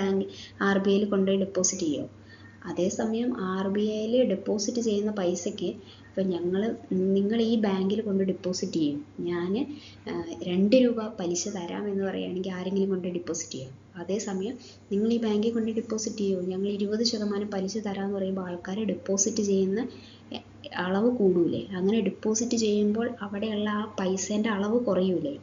RBIയിൽ കൊണ്ടുപോയി ഡെപ്പോസിറ്റ് ചെയ്യുമോ? അതേസമയം RBIയിൽ ഡെപ്പോസിറ്റ് ചെയ്യുന്ന പൈസയ്ക്ക് ഇപ്പം നിങ്ങൾ ഈ ബാങ്കിൽ കൊണ്ട് ഡെപ്പോസിറ്റ് ചെയ്യും, ഞാൻ 2 രൂപ പലിശ തരാമെന്ന് പറയുകയാണെങ്കിൽ ആരെങ്കിലും കൊണ്ട് ഡെപ്പോസിറ്റ് ചെയ്യും. അതേസമയം നിങ്ങൾ ഈ ബാങ്കിൽ കൊണ്ട് ഡെപ്പോസിറ്റ് ചെയ്യുമോ, ഞങ്ങൾ 20% പലിശ തരാമെന്ന് പറയുമ്പോൾ ആൾക്കാർ ഡെപ്പോസിറ്റ് ചെയ്യുന്ന അളവ് കൂടൂലേ? അങ്ങനെ ഡെപ്പോസിറ്റ് ചെയ്യുമ്പോൾ അവിടെയുള്ള ആ പൈസേൻ്റെ അളവ് കുറയൂലേ?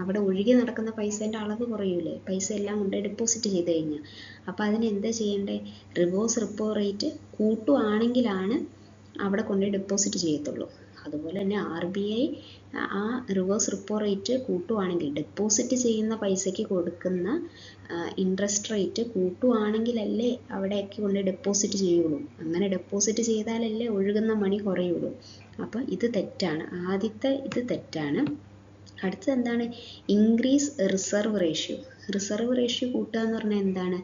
അവിടെ ഒഴുകി നടക്കുന്ന പൈസേൻ്റെ അളവ് കുറയൂലേ? പൈസ എല്ലാം കൊണ്ട് ഡെപ്പോസിറ്റ് ചെയ്ത് കഴിഞ്ഞാൽ. അപ്പോൾ അതിന് എന്താ ചെയ്യേണ്ടത്? റിവേഴ്സ് റിപ്പോ റേറ്റ് കൂട്ടുവാണെങ്കിലാണ് അവിടെ കൊണ്ട് ഡെപ്പോസിറ്റ് ചെയ്യത്തുള്ളൂ. അതുപോലെ തന്നെ RBI ആ റിവേഴ്സ് റിപ്പോ റേറ്റ് കൂട്ടുവാണെങ്കിൽ, ഡെപ്പോസിറ്റ് ചെയ്യുന്ന പൈസയ്ക്ക് കൊടുക്കുന്ന ഇൻട്രസ്റ്റ് റേറ്റ് കൂട്ടുവാണെങ്കിലല്ലേ അവിടേക്ക് കൊണ്ട് ഡെപ്പോസിറ്റ് ചെയ്യുള്ളൂ. അങ്ങനെ ഡെപ്പോസിറ്റ് ചെയ്താലല്ലേ ഒഴുകുന്ന മണി കുറയുള്ളൂ. അപ്പോൾ ഇത് തെറ്റാണ്. ആദ്യത്തെ ഇത് തെറ്റാണ്. അടുത്തത് എന്താണ്? Increase reserve ratio. Reserve ratio കൂട്ടുക എന്ന് പറഞ്ഞാൽ എന്താണ്?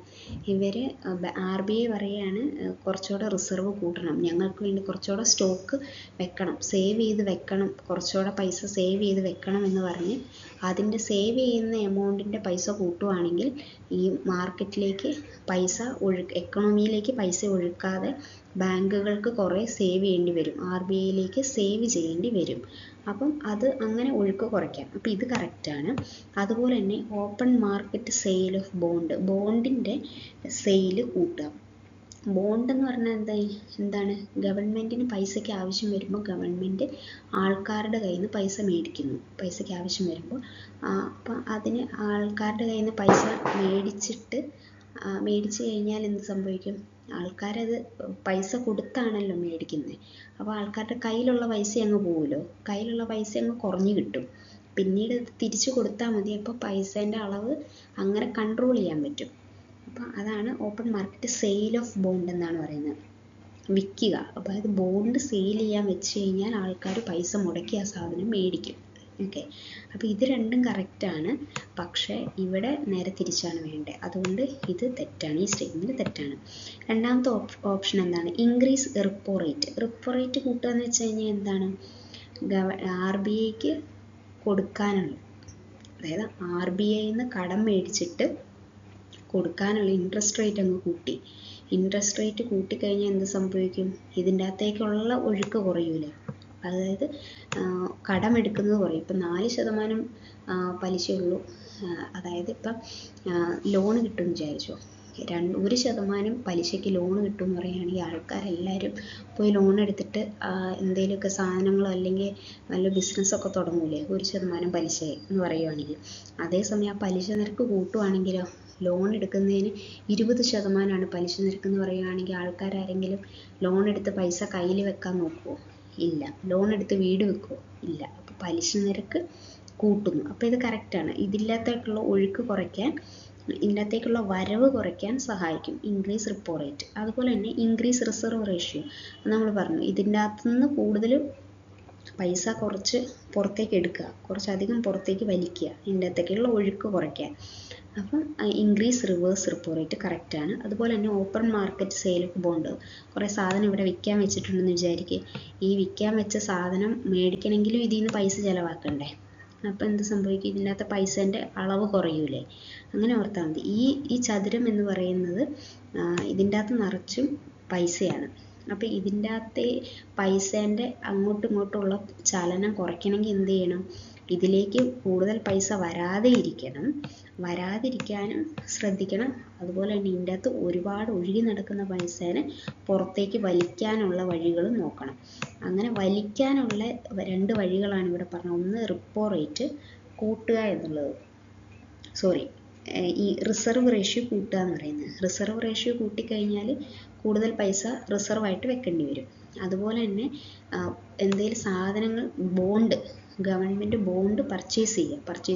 RBI പറയുകയാണ് കുറച്ചുകൂടെ റിസർവ് കൂട്ടണം, ഞങ്ങൾക്ക് വേണ്ടി കുറച്ചുകൂടെ സ്റ്റോക്ക് വെക്കണം, സേവ് ചെയ്ത് വെക്കണം, കുറച്ചുകൂടെ പൈസ സേവ് ചെയ്ത് വെക്കണം എന്ന് പറഞ്ഞ് അതിൻ്റെ സേവ് ചെയ്യുന്ന എമൗണ്ടിൻ്റെ പൈസ കൂട്ടുവാണെങ്കിൽ ഈ മാർക്കറ്റിലേക്ക് പൈസ എക്കണോമിയിലേക്ക് പൈസ ഒഴുക്കാതെ ബാങ്കുകൾക്ക് കുറേ സേവ് ചെയ്യേണ്ടി വരും, RBIയിലേക്ക് സേവ് ചെയ്യേണ്ടി വരും. അപ്പം അത് അങ്ങനെ ഒഴുക്ക് കുറയ്ക്കാം. അപ്പം ഇത് കറക്റ്റാണ്. അതുപോലെ തന്നെ ഓപ്പൺ മാർക്കറ്റ് സെയിൽ ഓഫ് ബോണ്ടിൻ്റെ സെയിൽ കൂട്ടുക. ബോണ്ട് എന്ന് പറഞ്ഞാൽ എന്താണ്? ഗവൺമെൻറ്റിന് പൈസയ്ക്ക് ആവശ്യം വരുമ്പോൾ ഗവൺമെൻറ് ആൾക്കാരുടെ കയ്യിൽ നിന്ന് പൈസ മേടിക്കുന്നു. പൈസയ്ക്ക് ആവശ്യം വരുമ്പോൾ അപ്പം അതിന് ആൾക്കാരുടെ കയ്യിൽ നിന്ന് പൈസ മേടിച്ച് കഴിഞ്ഞാൽ എന്ത് സംഭവിക്കും? ആൾക്കാരത് പൈസ കൊടുത്താണല്ലോ മേടിക്കുന്നത്. അപ്പോൾ ആൾക്കാരുടെ കയ്യിലുള്ള പൈസ അങ്ങ് പോകുമല്ലോ, കയ്യിലുള്ള പൈസ അങ്ങ് കുറഞ്ഞു കിട്ടും. പിന്നീട് തിരിച്ചു കൊടുത്താൽ മതി. അപ്പോൾ പൈസേൻ്റെ അളവ് അങ്ങനെ കൺട്രോൾ ചെയ്യാൻ പറ്റും. അപ്പോൾ അതാണ് open market sale of bond എന്നാണ് പറയുന്നത്. വിൽക്കുക. അപ്പോൾ അത് ബോണ്ട് സെയിൽ ചെയ്യാൻ വെച്ച് കഴിഞ്ഞാൽ ആൾക്കാർ പൈസ മുടക്കി ആ സാധനം മേടിക്കും. ഓക്കെ, അപ്പോൾ ഇത് രണ്ടും കറക്റ്റാണ്. പക്ഷേ ഇവിടെ നേരെ തിരിച്ചാണ് വേണ്ടത്. അതുകൊണ്ട് ഇത് തെറ്റാണ്, ഈ സ്റ്റേറ്റ്മെൻറ്റ് തെറ്റാണ്. രണ്ടാമത്തെ ഓപ്ഷൻ എന്താണ്? Increase repo rate. Repo rate കൂട്ടുക എന്ന് വെച്ച് കഴിഞ്ഞാൽ എന്താണ്? RBIക്ക് കൊടുക്കാനുള്ള, അതായത് RBIയിൽ നിന്ന് കടം മേടിച്ചിട്ട് കൊടുക്കാനുള്ള ഇൻട്രസ്റ്റ് റേറ്റ് അങ്ങ് കൂട്ടി. ഇൻട്രസ്റ്റ് റേറ്റ് കൂട്ടിക്കഴിഞ്ഞാൽ എന്ത് സംഭവിക്കും? ഇതിൻ്റെ അകത്തേക്കുള്ള ഒഴുക്ക് കുറയൂലേ? അതായത് കടമെടുക്കുന്നത് കുറയും. ഇപ്പം 4% പലിശയുള്ളൂ, അതായത് ഇപ്പം ലോണ് കിട്ടുമെന്ന് വിചാരിച്ചോ, 1% പലിശയ്ക്ക് ലോൺ കിട്ടുമെന്ന് പറയുകയാണെങ്കിൽ ആൾക്കാരെല്ലാവരും പോയി ലോൺ എടുത്തിട്ട് എന്തെങ്കിലുമൊക്കെ സാധനങ്ങളോ അല്ലെങ്കിൽ നല്ല ബിസിനസ്സൊക്കെ തുടങ്ങൂലേ 1% പലിശ എന്ന് പറയുവാണെങ്കിൽ. അതേസമയം ആ പലിശ നിരക്ക് കൂട്ടുവാണെങ്കിലോ, ലോൺ എടുക്കുന്നതിന് 20% പലിശ നിരക്ക് എന്ന് പറയുകയാണെങ്കിൽ ആൾക്കാരാരെങ്കിലും ലോൺ എടുത്ത് പൈസ കയ്യിൽ വെക്കാൻ നോക്കുമോ? ഇല്ല. ലോൺ എടുത്ത് വീട് വെക്കുമോ? ഇല്ല. അപ്പോൾ പലിശ നിരക്ക് കൂട്ടുന്നു. അപ്പോൾ ഇത് കറക്റ്റാണ്. ഇതില്ലാത്തേക്കുള്ള ഒഴുക്ക് കുറയ്ക്കാൻ, ഇതിനകത്തേക്കുള്ള വരവ് കുറയ്ക്കാൻ സഹായിക്കും ഇൻക്രീസ് റിപ്പോ റേറ്റ്. അതുപോലെ തന്നെ ഇൻക്രീസ് റിസർവ് റേഷ്യോ നമ്മൾ പറഞ്ഞു. ഇതിൻ്റെ അകത്തുനിന്ന് കൂടുതലും പൈസ കുറച്ച് പുറത്തേക്ക് എടുക്കുക, കുറച്ചധികം പുറത്തേക്ക് വലിക്കുക, ഇതിൻ്റെ അകത്തേക്കുള്ള ഒഴുക്ക് കുറയ്ക്കാൻ. അപ്പം ഇൻക്രീസ് റിവേഴ്സ് റിപ്പോ റേറ്റ് കറക്റ്റാണ്. അതുപോലെ തന്നെ open market sale of bond. കുറേ സാധനം ഇവിടെ വിൽക്കാൻ വെച്ചിട്ടുണ്ടെന്ന് വിചാരിക്കുക. ഈ വിൽക്കാൻ വെച്ച സാധനം മേടിക്കണമെങ്കിലും ഇതിൽ നിന്ന് പൈസ ചിലവാക്കണ്ടേ? അപ്പോൾ എന്ത് സംഭവിക്കും? ഇതിൻ്റെ അകത്ത് പൈസേൻ്റെ അളവ് കുറയൂലേ? അങ്ങനെ ഓർത്താൽ മതി. ഈ ചതുരം എന്ന് പറയുന്നത് ഇതിൻ്റെ അകത്ത് നിറച്ചും പൈസയാണ്. അപ്പോൾ ഇതിൻ്റെ അകത്തെ പൈസേൻ്റെ അങ്ങോട്ടും ഇങ്ങോട്ടുമുള്ള ചലനം കുറയ്ക്കണമെങ്കിൽ എന്ത് ചെയ്യണം? ഇതിലേക്ക് കൂടുതൽ പൈസ വരാതിരിക്കാനും ശ്രദ്ധിക്കണം. അതുപോലെ തന്നെ ഇതിൻ്റെ അകത്ത് ഒരുപാട് ഒഴുകി നടക്കുന്ന പൈസേനെ പുറത്തേക്ക് വലിക്കാനുള്ള വഴികളും നോക്കണം. അങ്ങനെ വലിക്കാനുള്ള 2 വഴികളാണ് ഇവിടെ പറഞ്ഞത്. ഒന്ന് റിപ്പോ റേറ്റ് കൂട്ടുക എന്നുള്ളത്, ഈ റിസർവ് റേഷ്യോ കൂട്ടുക എന്ന് പറയുന്നത്. റിസർവ് റേഷ്യോ കൂട്ടിക്കഴിഞ്ഞാൽ കൂടുതൽ പൈസ റിസർവായിട്ട് വെക്കേണ്ടി വരും. അതുപോലെ തന്നെ എന്തെങ്കിലും സാധനങ്ങൾ ഗവൺമെൻറ് ബോണ്ട് പർച്ചേസ്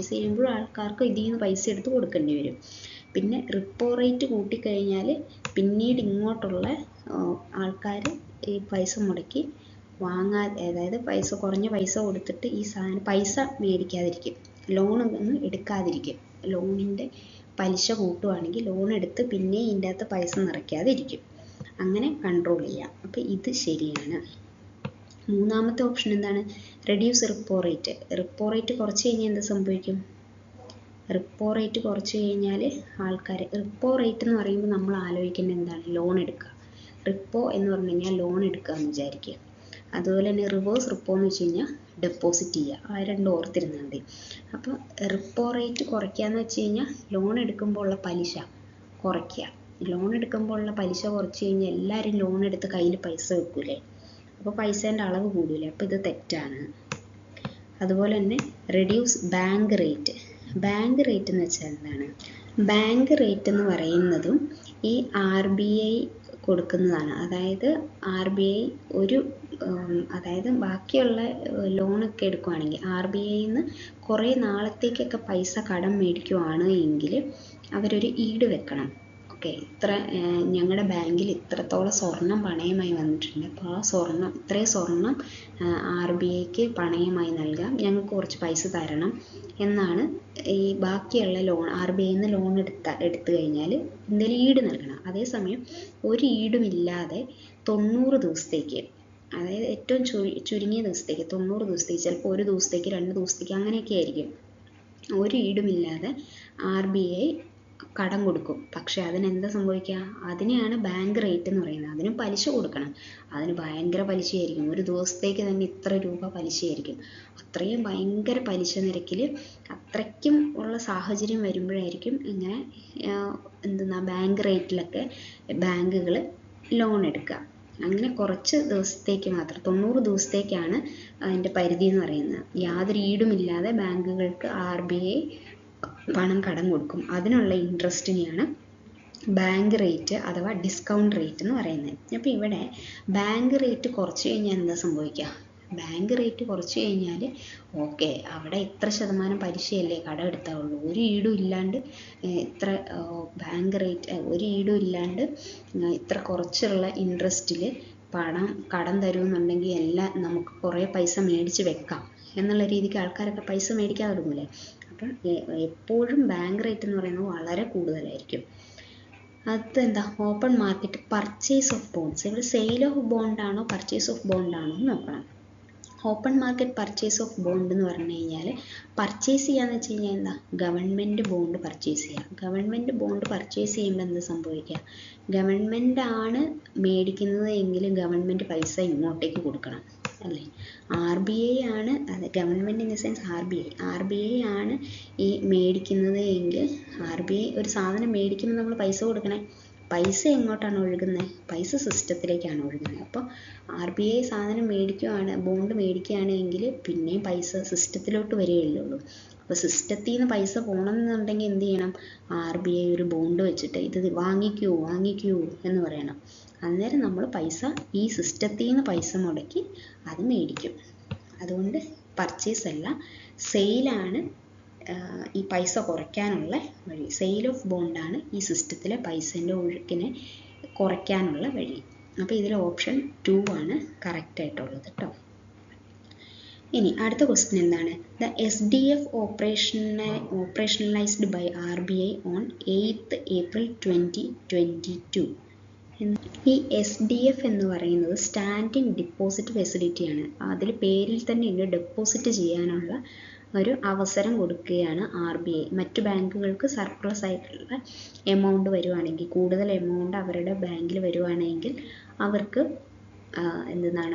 ചെയ്യുമ്പോൾ ആൾക്കാർക്ക് ഇതിൽ നിന്ന് പൈസ എടുത്ത് കൊടുക്കേണ്ടി വരും. പിന്നെ റിപ്പോ റേറ്റ് കൂട്ടിക്കഴിഞ്ഞാൽ പിന്നീട് ഇങ്ങോട്ടുള്ള ആൾക്കാർ ഈ പൈസ മുടക്കി അതായത് കുറഞ്ഞ പൈസ കൊടുത്തിട്ട് ഈ സാധനം പൈസ മേടിക്കാതിരിക്കും, ലോണൊന്നും എടുക്കാതിരിക്കും, ലോണിൻ്റെ പലിശ കൂട്ടുവാണെങ്കിൽ ലോൺ എടുത്ത് പിന്നെ ഇതിൻ്റെ അകത്ത് പൈസ നിറയ്ക്കാതെ ഇരിക്കും. അങ്ങനെ കൺട്രോൾ ചെയ്യാം. അപ്പോൾ ഇത് ശരിയാണ്. മൂന്നാമത്തെ ഓപ്ഷൻ എന്താണ്? Reduce repo rate. Repo rate കുറച്ച് കഴിഞ്ഞാൽ എന്ത് സംഭവിക്കും? റിപ്പോ റേറ്റ് കുറച്ച് കഴിഞ്ഞാൽ ആൾക്കാർ, റിപ്പോ റേറ്റ് എന്ന് പറയുമ്പോൾ നമ്മൾ ആലോചിക്കേണ്ടത് എന്താണ്? ലോൺ എടുക്കുക. റിപ്പോ എന്ന് പറഞ്ഞു കഴിഞ്ഞാൽ ലോൺ എടുക്കുക എന്ന് വിചാരിക്കുക. അതുപോലെ തന്നെ റിവേഴ്സ് റിപ്പോ എന്ന് വെച്ച് കഴിഞ്ഞാൽ ഡെപ്പോസിറ്റ് ചെയ്യുക. ആ രണ്ടും ഓർത്തിരുന്നാൽ മതി. അപ്പോൾ റിപ്പോ റേറ്റ് കുറയ്ക്കുക വെച്ച് കഴിഞ്ഞാൽ ലോൺ എടുക്കുമ്പോൾ ഉള്ള പലിശ കുറയ്ക്കുക. ലോൺ എടുക്കുമ്പോൾ ഉള്ള പലിശ കുറച്ച് കഴിഞ്ഞാൽ എല്ലാവരും ലോൺ എടുത്ത് കയ്യിൽ പൈസ വെക്കൂലേ, അപ്പോൾ പൈസേൻ്റെ അളവ് കൂടൂലേ, അപ്പോൾ ഇത് തെറ്റാണ്. അതുപോലെ തന്നെ reduce bank rate. Bank rate എന്ന് വെച്ചാൽ എന്താണ്? ബാങ്ക് റേറ്റ് എന്ന് പറയുന്നതും ഈ RBI കൊടുക്കുന്നതാണ്. അതായത് RBI അതായത് ബാക്കിയുള്ള ലോണൊക്കെ എടുക്കുകയാണെങ്കിൽ RBIയിൽ നിന്ന് കുറേ നാളത്തേക്കൊക്കെ പൈസ കടം മേടിക്കുവാണ് എങ്കിൽ അവരൊരു ഈട് വെക്കണം. ഓക്കെ, ഞങ്ങളുടെ ബാങ്കിൽ ഇത്രത്തോളം സ്വർണം പണയമായി വന്നിട്ടുണ്ട്, അപ്പോൾ ആ ഇത്രയും സ്വർണം RBIക്ക് പണയമായി നൽകാം, ഞങ്ങൾക്ക് കുറച്ച് പൈസ തരണം എന്നാണ് ഈ ബാക്കിയുള്ള ലോൺ. RBIയിൽ നിന്ന് ലോൺ എടുത്തു കഴിഞ്ഞാൽ എന്തെങ്കിലും ഈട് നൽകണം. അതേസമയം ഒരു ഈടുമില്ലാതെ 90 ദിവസത്തേക്ക്, അതായത് ഏറ്റവും ചുരുങ്ങിയ ദിവസത്തേക്ക് 90 ദിവസത്തേക്ക്, ചിലപ്പോൾ ഒരു ദിവസത്തേക്ക് 2 ദിവസത്തേക്ക് അങ്ങനെയൊക്കെ ആയിരിക്കും, ഒരു ഈടുമില്ലാതെ RBI കടം കൊടുക്കും. പക്ഷെ അതിനെന്താ സംഭവിക്കുക? അതിനെയാണ് ബാങ്ക് റേറ്റ് എന്ന് പറയുന്നത്. അതിന് പലിശ കൊടുക്കണം. അതിന് ഭയങ്കര പലിശയായിരിക്കും. ഒരു ദിവസത്തേക്ക് തന്നെ ഇത്ര രൂപ പലിശയായിരിക്കും. അത്രയും ഭയങ്കര പലിശ നിരക്കിൽ അത്രയ്ക്കും ഉള്ള സാഹചര്യം വരുമ്പോഴായിരിക്കും ഇങ്ങനെ ബാങ്ക് റേറ്റിലൊക്കെ ബാങ്കുകൾ ലോൺ എടുക്കുക. അങ്ങനെ കുറച്ച് ദിവസത്തേക്ക് മാത്രം, 90 ദിവസത്തേക്കാണ് അതിൻ്റെ പരിധി എന്ന് പറയുന്നത്. യാതൊരു ഈടുമില്ലാതെ ബാങ്കുകൾക്ക് RBI പണം കടം കൊടുക്കും. അതിനുള്ള ഇൻട്രസ്റ്റിനെയാണ് ബാങ്ക് റേറ്റ് അഥവാ ഡിസ്കൗണ്ട് റേറ്റ് എന്ന് പറയുന്നത്. അപ്പോൾ ഇവിടെ ബാങ്ക് റേറ്റ് കുറച്ച് കഴിഞ്ഞാൽ എന്താ സംഭവിക്കുക? ബാങ്ക് റേറ്റ് കുറച്ച് കഴിഞ്ഞാൽ ഓക്കെ, അവിടെ ഇത്ര ശതമാനം പലിശയല്ലേ കടം എടുത്താവുള്ളൂ, ഒരു ഈടും ഇല്ലാണ്ട് ബാങ്ക് റേറ്റ് ഒരു ഈടും ഇല്ലാണ്ട് ഇത്ര കുറച്ചുള്ള ഇൻട്രസ്റ്റിൽ കടം തരുമെന്നുണ്ടെങ്കിൽ എല്ലാം നമുക്ക് കുറേ പൈസ മേടിച്ച് വെക്കാം എന്നുള്ള രീതിക്ക് ആൾക്കാരൊക്കെ പൈസ മേടിക്കാൻ തുടങ്ങൂലേ. അപ്പം എപ്പോഴും ബാങ്ക് റേറ്റ് എന്ന് പറയുന്നത് വളരെ കൂടുതലായിരിക്കും. അതെന്താ? Open market purchase of bonds. ഇവിടെ സെയിൽ ഓഫ് ബോണ്ടാണോ പർച്ചേസ് ഓഫ് ബോണ്ടാണോ എന്ന് നോക്കണം. Open market purchase of bond എന്ന് പറഞ്ഞു കഴിഞ്ഞാൽ പർച്ചേസ് ചെയ്യാന്ന് വെച്ച് കഴിഞ്ഞാൽ എന്താ? ഗവൺമെൻറ് ബോണ്ട് പർച്ചേസ് ചെയ്യുക. ഗവൺമെൻറ് ബോണ്ട് പർച്ചേസ് ചെയ്യുമ്പോൾ എന്ത് സംഭവിക്കുക? ഗവൺമെൻറ് ആണ് മേടിക്കുന്നത് എങ്കിലും ഗവൺമെൻറ് പൈസ ഇങ്ങോട്ടേക്ക് കൊടുക്കണം അല്ലേ? RBI ആണ്, അത് government in the sense RBI ആണ് ഈ മേടിക്കുന്നത് എങ്കിൽ RBI ഒരു സാധനം മേടിക്കുമ്പോൾ നമ്മൾ പൈസ കൊടുക്കണേ. പൈസ എങ്ങോട്ടാണ് ഒഴുകുന്നത്? പൈസ സിസ്റ്റത്തിലേക്കാണ് ഒഴുകുന്നത്. അപ്പോൾ RBI സാധനം മേടിക്കുകയാണ്, ബോണ്ട് മേടിക്കുകയാണെങ്കിൽ പിന്നെയും പൈസ സിസ്റ്റത്തിലോട്ട് വരികയുള്ളൂ. അപ്പോൾ സിസ്റ്റത്തിൽ നിന്ന് പൈസ പോകണമെന്നുണ്ടെങ്കിൽ എന്ത് ചെയ്യണം? RBI ഒരു ബോണ്ട് വെച്ചിട്ട് ഇത് വാങ്ങിക്കൂ എന്ന് പറയണം. അന്നേരം നമ്മൾ പൈസ ഈ സിസ്റ്റത്തിൽ നിന്ന് പൈസ മുടക്കി അത് മേടിക്കും. അതുകൊണ്ട് പർച്ചേസ് അല്ല, സെയിലാണ് ഈ പൈസ കുറയ്ക്കാനുള്ള വഴി. സെയിൽ ഓഫ് ബോണ്ടാണ് ഈ സിസ്റ്റത്തിലെ പൈസേൻ്റെ ഒഴുക്കിനെ കുറയ്ക്കാനുള്ള വഴി. അപ്പോൾ ഇതിൽ ഓപ്ഷൻ 2 ആണ് കറക്റ്റ് ആയിട്ടുള്ളത് കേട്ടോ. ഇനി അടുത്ത ക്വസ്റ്റ്യൻ എന്താണ്? The SDF operationalised by RBI on 8th April 2022. ഈ SDF എന്ന് പറയുന്നത് സ്റ്റാൻഡിങ് ഡിപ്പോസിറ്റ് ഫെസിലിറ്റിയാണ്. അതിൽ പേരിൽ തന്നെ ഉണ്ട്, ഡെപ്പോസിറ്റ് ചെയ്യാനുള്ള ഒരു അവസരം കൊടുക്കുകയാണ് RBI. മറ്റു ബാങ്കുകൾക്ക് സർപ്ലസ് ആയിട്ടുള്ള എമൗണ്ട് വരുവാണെങ്കിൽ, കൂടുതൽ എമൗണ്ട് അവരുടെ ബാങ്കിൽ വരുവാണെങ്കിൽ അവർക്ക്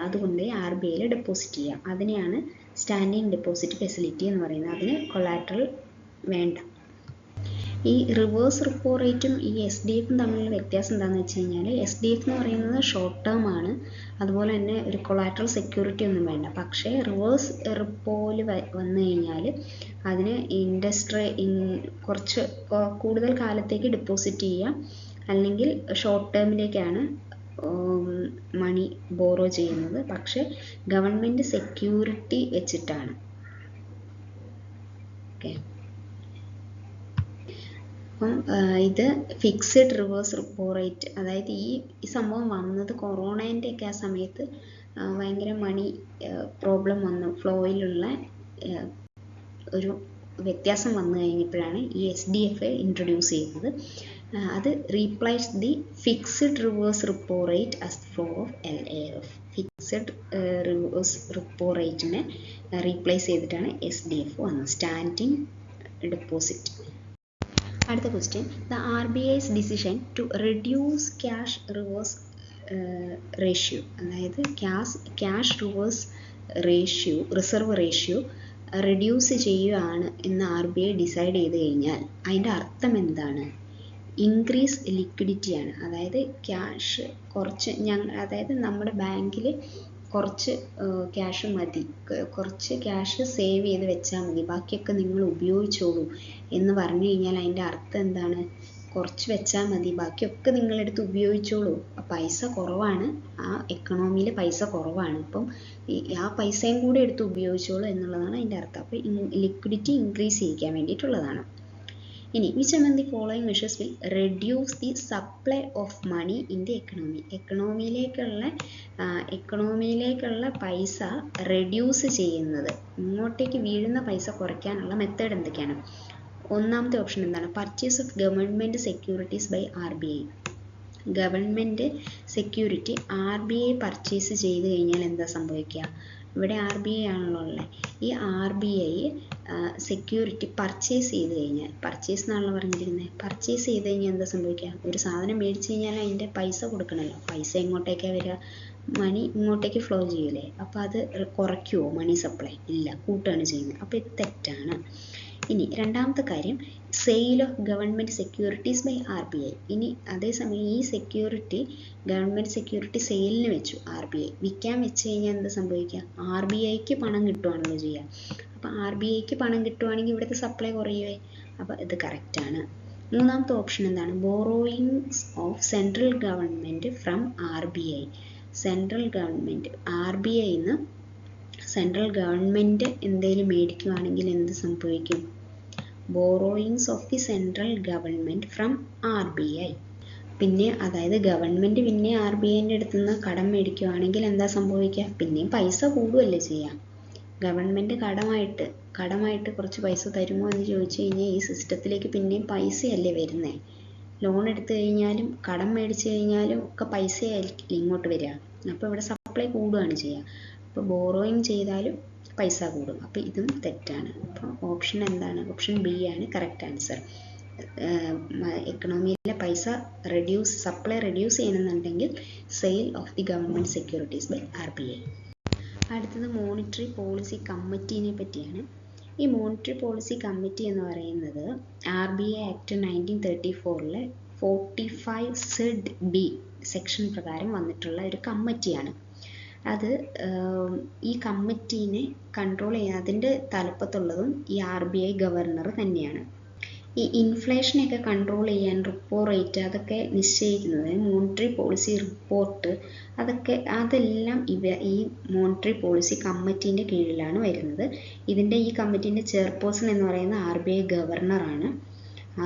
അതുകൊണ്ട് RBIയിൽ ഡെപ്പോസിറ്റ് ചെയ്യാം. അതിനെയാണ് സ്റ്റാൻഡിങ് ഡെപ്പോസിറ്റ് ഫെസിലിറ്റി എന്ന് പറയുന്നത്. അതിന് കൊളാറ്ററൽ വേണ്ട. ഈ റിവേഴ്സ് റിപ്പോ റേറ്റും ഈ SDFും തമ്മിലുള്ള വ്യത്യാസം എന്താണെന്ന് വെച്ച് കഴിഞ്ഞാൽ SDF എന്ന് പറയുന്നത് ഷോർട്ട് ടേം ആണ്, അതുപോലെ തന്നെ ഒരു കൊളാറ്ററൽ സെക്യൂരിറ്റി ഒന്നും വേണ്ട. പക്ഷേ റിവേഴ്സ് റിപ്പോയിൽ വന്നു കഴിഞ്ഞാൽ അതിന് കുറച്ച് കൂടുതൽ കാലത്തേക്ക് ഡെപ്പോസിറ്റ് ചെയ്യാം, അല്ലെങ്കിൽ ഷോർട്ട് ടേമിലേക്കാണ് മണി ബോറോ ചെയ്യുന്നത്. പക്ഷേ ഗവൺമെൻറ് സെക്യൂരിറ്റി വെച്ചിട്ടാണ്. ഓക്കെ, അപ്പം ഇത് ഫിക്സഡ് റിവേഴ്സ് റിപ്പോ റേറ്റ്, അതായത് ഈ സംഭവം വന്നത് കൊറോണേൻ്റെ ഒക്കെ ആ സമയത്ത് ഭയങ്കര മണി പ്രോബ്ലം വന്നു, ഫ്ലോയിലുള്ള ഒരു വ്യത്യാസം വന്നു കഴിഞ്ഞപ്പോഴാണ് ഈ SDF ഇൻട്രൊഡ്യൂസ് ചെയ്തത്. അത് replace the fixed reverse repo rate as the form of LAF. Fixed reverse repo റേറ്റിനെ റീപ്ലേസ് ചെയ്തിട്ടാണ് SDF വന്നത്, സ്റ്റാൻഡിങ് ഡെപ്പോസിറ്റ്. അടുത്ത question, the RBI's decision to reduce cash reverse ratio, അതായത് cash reverse ratio, reserve ratio reduce ചെയ്യുകയാണ് എന്ന് RBI decide ചെയ്ത് കഴിഞ്ഞാൽ അതിൻ്റെ അർത്ഥം എന്താണ്? ഇൻക്രീസ് ലിക്വിഡിറ്റിയാണ്. അതായത് ക്യാഷ് കുറച്ച് അതായത് നമ്മുടെ ബാങ്കിൽ കുറച്ച് ക്യാഷ് മതി, കുറച്ച് ക്യാഷ് സേവ് ചെയ്ത് വെച്ചാൽ മതി, ബാക്കിയൊക്കെ നിങ്ങൾ ഉപയോഗിച്ചോളൂ എന്ന് പറഞ്ഞു കഴിഞ്ഞാൽ അതിൻ്റെ അർത്ഥം എന്താണ്? കുറച്ച് വെച്ചാൽ മതി, ബാക്കിയൊക്കെ നിങ്ങളെടുത്ത് ഉപയോഗിച്ചോളൂ. പൈസ കുറവാണ്, ആ എക്കണോമിയിൽ പൈസ കുറവാണ്, അപ്പം ആ പൈസയും കൂടെ എടുത്ത് ഉപയോഗിച്ചോളൂ എന്നുള്ളതാണ് അതിൻ്റെ അർത്ഥം. അപ്പോൾ ലിക്വിഡിറ്റി ഇൻക്രീസ് ചെയ്യിക്കാൻ വേണ്ടിയിട്ടുള്ളതാണ്. ഇനി which among the following measures will reduce the supply of money in the economy? എക്കണോമിയിലേക്കുള്ള പൈസ റെഡ്യൂസ് ചെയ്യുന്നത്, ഇങ്ങോട്ടേക്ക് വീഴുന്ന പൈസ കുറയ്ക്കാനുള്ള മെത്തേഡ് എന്തൊക്കെയാണ്? ഒന്നാമത്തെ ഓപ്ഷൻ എന്താണ്? Purchase of government securities by RBI. Government security RBI purchase ചെയ്ത് കഴിഞ്ഞാൽ എന്താ സംഭവിക്കുക? ഇവിടെ RBI ആണല്ലോ ഉള്ളത്. ഈ RBI സെക്യൂരിറ്റി പർച്ചേസ് ചെയ്ത് കഴിഞ്ഞാൽ, പർച്ചേസ് എന്നാണല്ലോ പറഞ്ഞിരിക്കുന്നത്, പർച്ചേസ് ചെയ്ത് കഴിഞ്ഞാൽ എന്താ സംഭവിക്കുക? ഒരു സാധനം മേടിച്ച് കഴിഞ്ഞാൽ അതിൻ്റെ പൈസ കൊടുക്കണമല്ലോ. പൈസ എങ്ങോട്ടേക്കാണ് വരിക? മണി ഇങ്ങോട്ടേക്ക് ഫ്ലോ ചെയ്യൂലേ. അപ്പോൾ അത് കുറയ്ക്കുമോ മണി സപ്ലൈ? ഇല്ല, കൂട്ടുകയാണ് ചെയ്യുന്നത്. അപ്പോൾ ഇത് തെറ്റാണ്. ഇനി രണ്ടാമത്തെ കാര്യം, sale of government securities by RBI. ഇനി അതേസമയം ഈ സെക്യൂരിറ്റി, ഗവൺമെൻറ് സെക്യൂരിറ്റി സെയിലിന് വെച്ചു RBI, വിൽക്കാൻ വെച്ച് കഴിഞ്ഞാൽ എന്താ സംഭവിക്കുക? RBIക്ക് പണം കിട്ടുവാണല്ലോ ചെയ്യുക. അപ്പോൾ RBIക്ക് പണം കിട്ടുവാണെങ്കിൽ ഇവിടുത്തെ സപ്ലൈ കുറയുവേ. അപ്പോൾ ഇത് കറക്റ്റാണ്. മൂന്നാമത്തെ ഓപ്ഷൻ എന്താണ്? Borrowings of central government from RBI. Central government RBIന്ന് സെൻട്രൽ ഗവൺമെൻറ് എന്തെങ്കിലും മേടിക്കുകയാണെങ്കിൽ എന്ത് സംഭവിക്കും? Borrowings of the central government from RBI. പിന്നെ അതായത് ഗവൺമെൻറ് പിന്നെ RBIൻ്റെ അടുത്ത് നിന്ന് കടം മേടിക്കുകയാണെങ്കിൽ എന്താ സംഭവിക്കുക? പിന്നെയും പൈസ കൂടുകയല്ലേ ചെയ്യാം. ഗവൺമെൻറ് കടമായിട്ട് കുറച്ച് പൈസ തരുമോ എന്ന് ചോദിച്ചു കഴിഞ്ഞാൽ ഈ സിസ്റ്റത്തിലേക്ക് പിന്നെയും പൈസയല്ലേ വരുന്നത്. ലോൺ എടുത്തു കഴിഞ്ഞാലും കടം മേടിച്ചു കഴിഞ്ഞാലും ഒക്കെ പൈസയായിരിക്കും ഇങ്ങോട്ട് വരിക. അപ്പോൾ ഇവിടെ സപ്ലൈ കൂടുകയാണ് ചെയ്യുക. അപ്പോൾ ബോറോയിങ് ചെയ്താലും പൈസ കൂടും. അപ്പോൾ ഇതും തെറ്റാണ്. അപ്പോൾ ഓപ്ഷൻ എന്താണ്? ഓപ്ഷൻ ബി ആണ് കറക്റ്റ് ആൻസർ. എക്കണോമിയിലെ പൈസ സപ്ലൈ റെഡ്യൂസ് ചെയ്യണമെന്നുണ്ടെങ്കിൽ sale of the government securities by RBI. അടുത്തത് മോണിറ്ററി പോളിസി കമ്മിറ്റീനെ പറ്റിയാണ്. ഈ മോണിറ്ററി പോളിസി കമ്മിറ്റി എന്ന് പറയുന്നത് RBI ആക്ട് 1934 45Z(b) സെക്ഷൻ പ്രകാരം വന്നിട്ടുള്ള ഒരു കമ്മിറ്റിയാണ്. അത് ഈ കമ്മിറ്റീനെ കൺട്രോൾ ചെയ്യാൻ, അതിൻ്റെ തലപ്പത്തുള്ളതും ഈ RBI ഗവർണർ തന്നെയാണ്. ഈ ഇൻഫ്ലേഷനെയൊക്കെ കൺട്രോൾ ചെയ്യാൻ റിപ്പോ റേറ്റ് അതൊക്കെ നിശ്ചയിക്കുന്നത്, മോണിറ്ററി പോളിസി റിപ്പോർട്ട് അതെല്ലാം ഈ മോണിറ്ററി പോളിസി കമ്മിറ്റീൻ്റെ കീഴിലാണ് വരുന്നത്. ഈ കമ്മിറ്റീൻ്റെ ചെയർപേഴ്സൺ എന്ന് പറയുന്ന RBI ഗവർണറാണ്.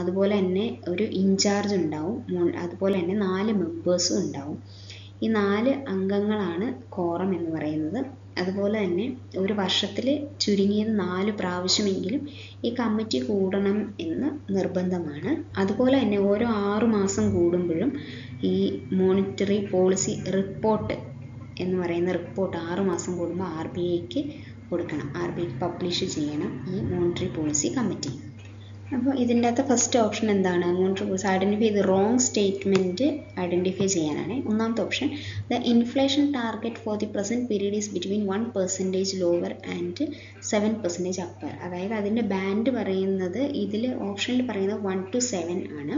അതുപോലെ തന്നെ ഒരു ഇൻചാർജ് ഉണ്ടാവും. അതുപോലെ തന്നെ 4 മെമ്പേഴ്സും ഉണ്ടാവും. ഈ 4 അംഗങ്ങളാണ് കോറം എന്ന് പറയുന്നത്. അതുപോലെ തന്നെ ഒരു വർഷത്തിൽ ചുരുങ്ങിയത് 4 പ്രാവശ്യമെങ്കിലും ഈ കമ്മിറ്റി കൂടണം എന്ന് നിർബന്ധമാണ്. അതുപോലെ തന്നെ ഓരോ 6 മാസം കൂടുമ്പോഴും ഈ മോണിറ്ററി പോളിസി റിപ്പോർട്ട് എന്ന് പറയുന്ന റിപ്പോർട്ട് 6 മാസം കൂടുമ്പോൾ RBIക്ക് കൊടുക്കണം. RBIക്ക് പബ്ലിഷ് ചെയ്യണം ഈ മോണിറ്ററി പോളിസി കമ്മിറ്റി. അപ്പോൾ ഇതിൻ്റെ അകത്ത് ഫസ്റ്റ് ഓപ്ഷൻ എന്താണ്? മോണിറ്ററി പോളിസി ഐഡൻറ്റിഫൈ ചെയ്ത് റോങ് സ്റ്റേറ്റ്മെൻറ്റ് ഐഡൻറ്റിഫൈ ചെയ്യാനാണ്. ഒന്നാമത്തെ option, the inflation target for the present period is between 1% lower and 7% upper. അതായത് അതിൻ്റെ ബാൻഡ് പറയുന്നത് ഇതിൽ ഓപ്ഷനിൽ പറയുന്നത് 1 to 7 ആണ്.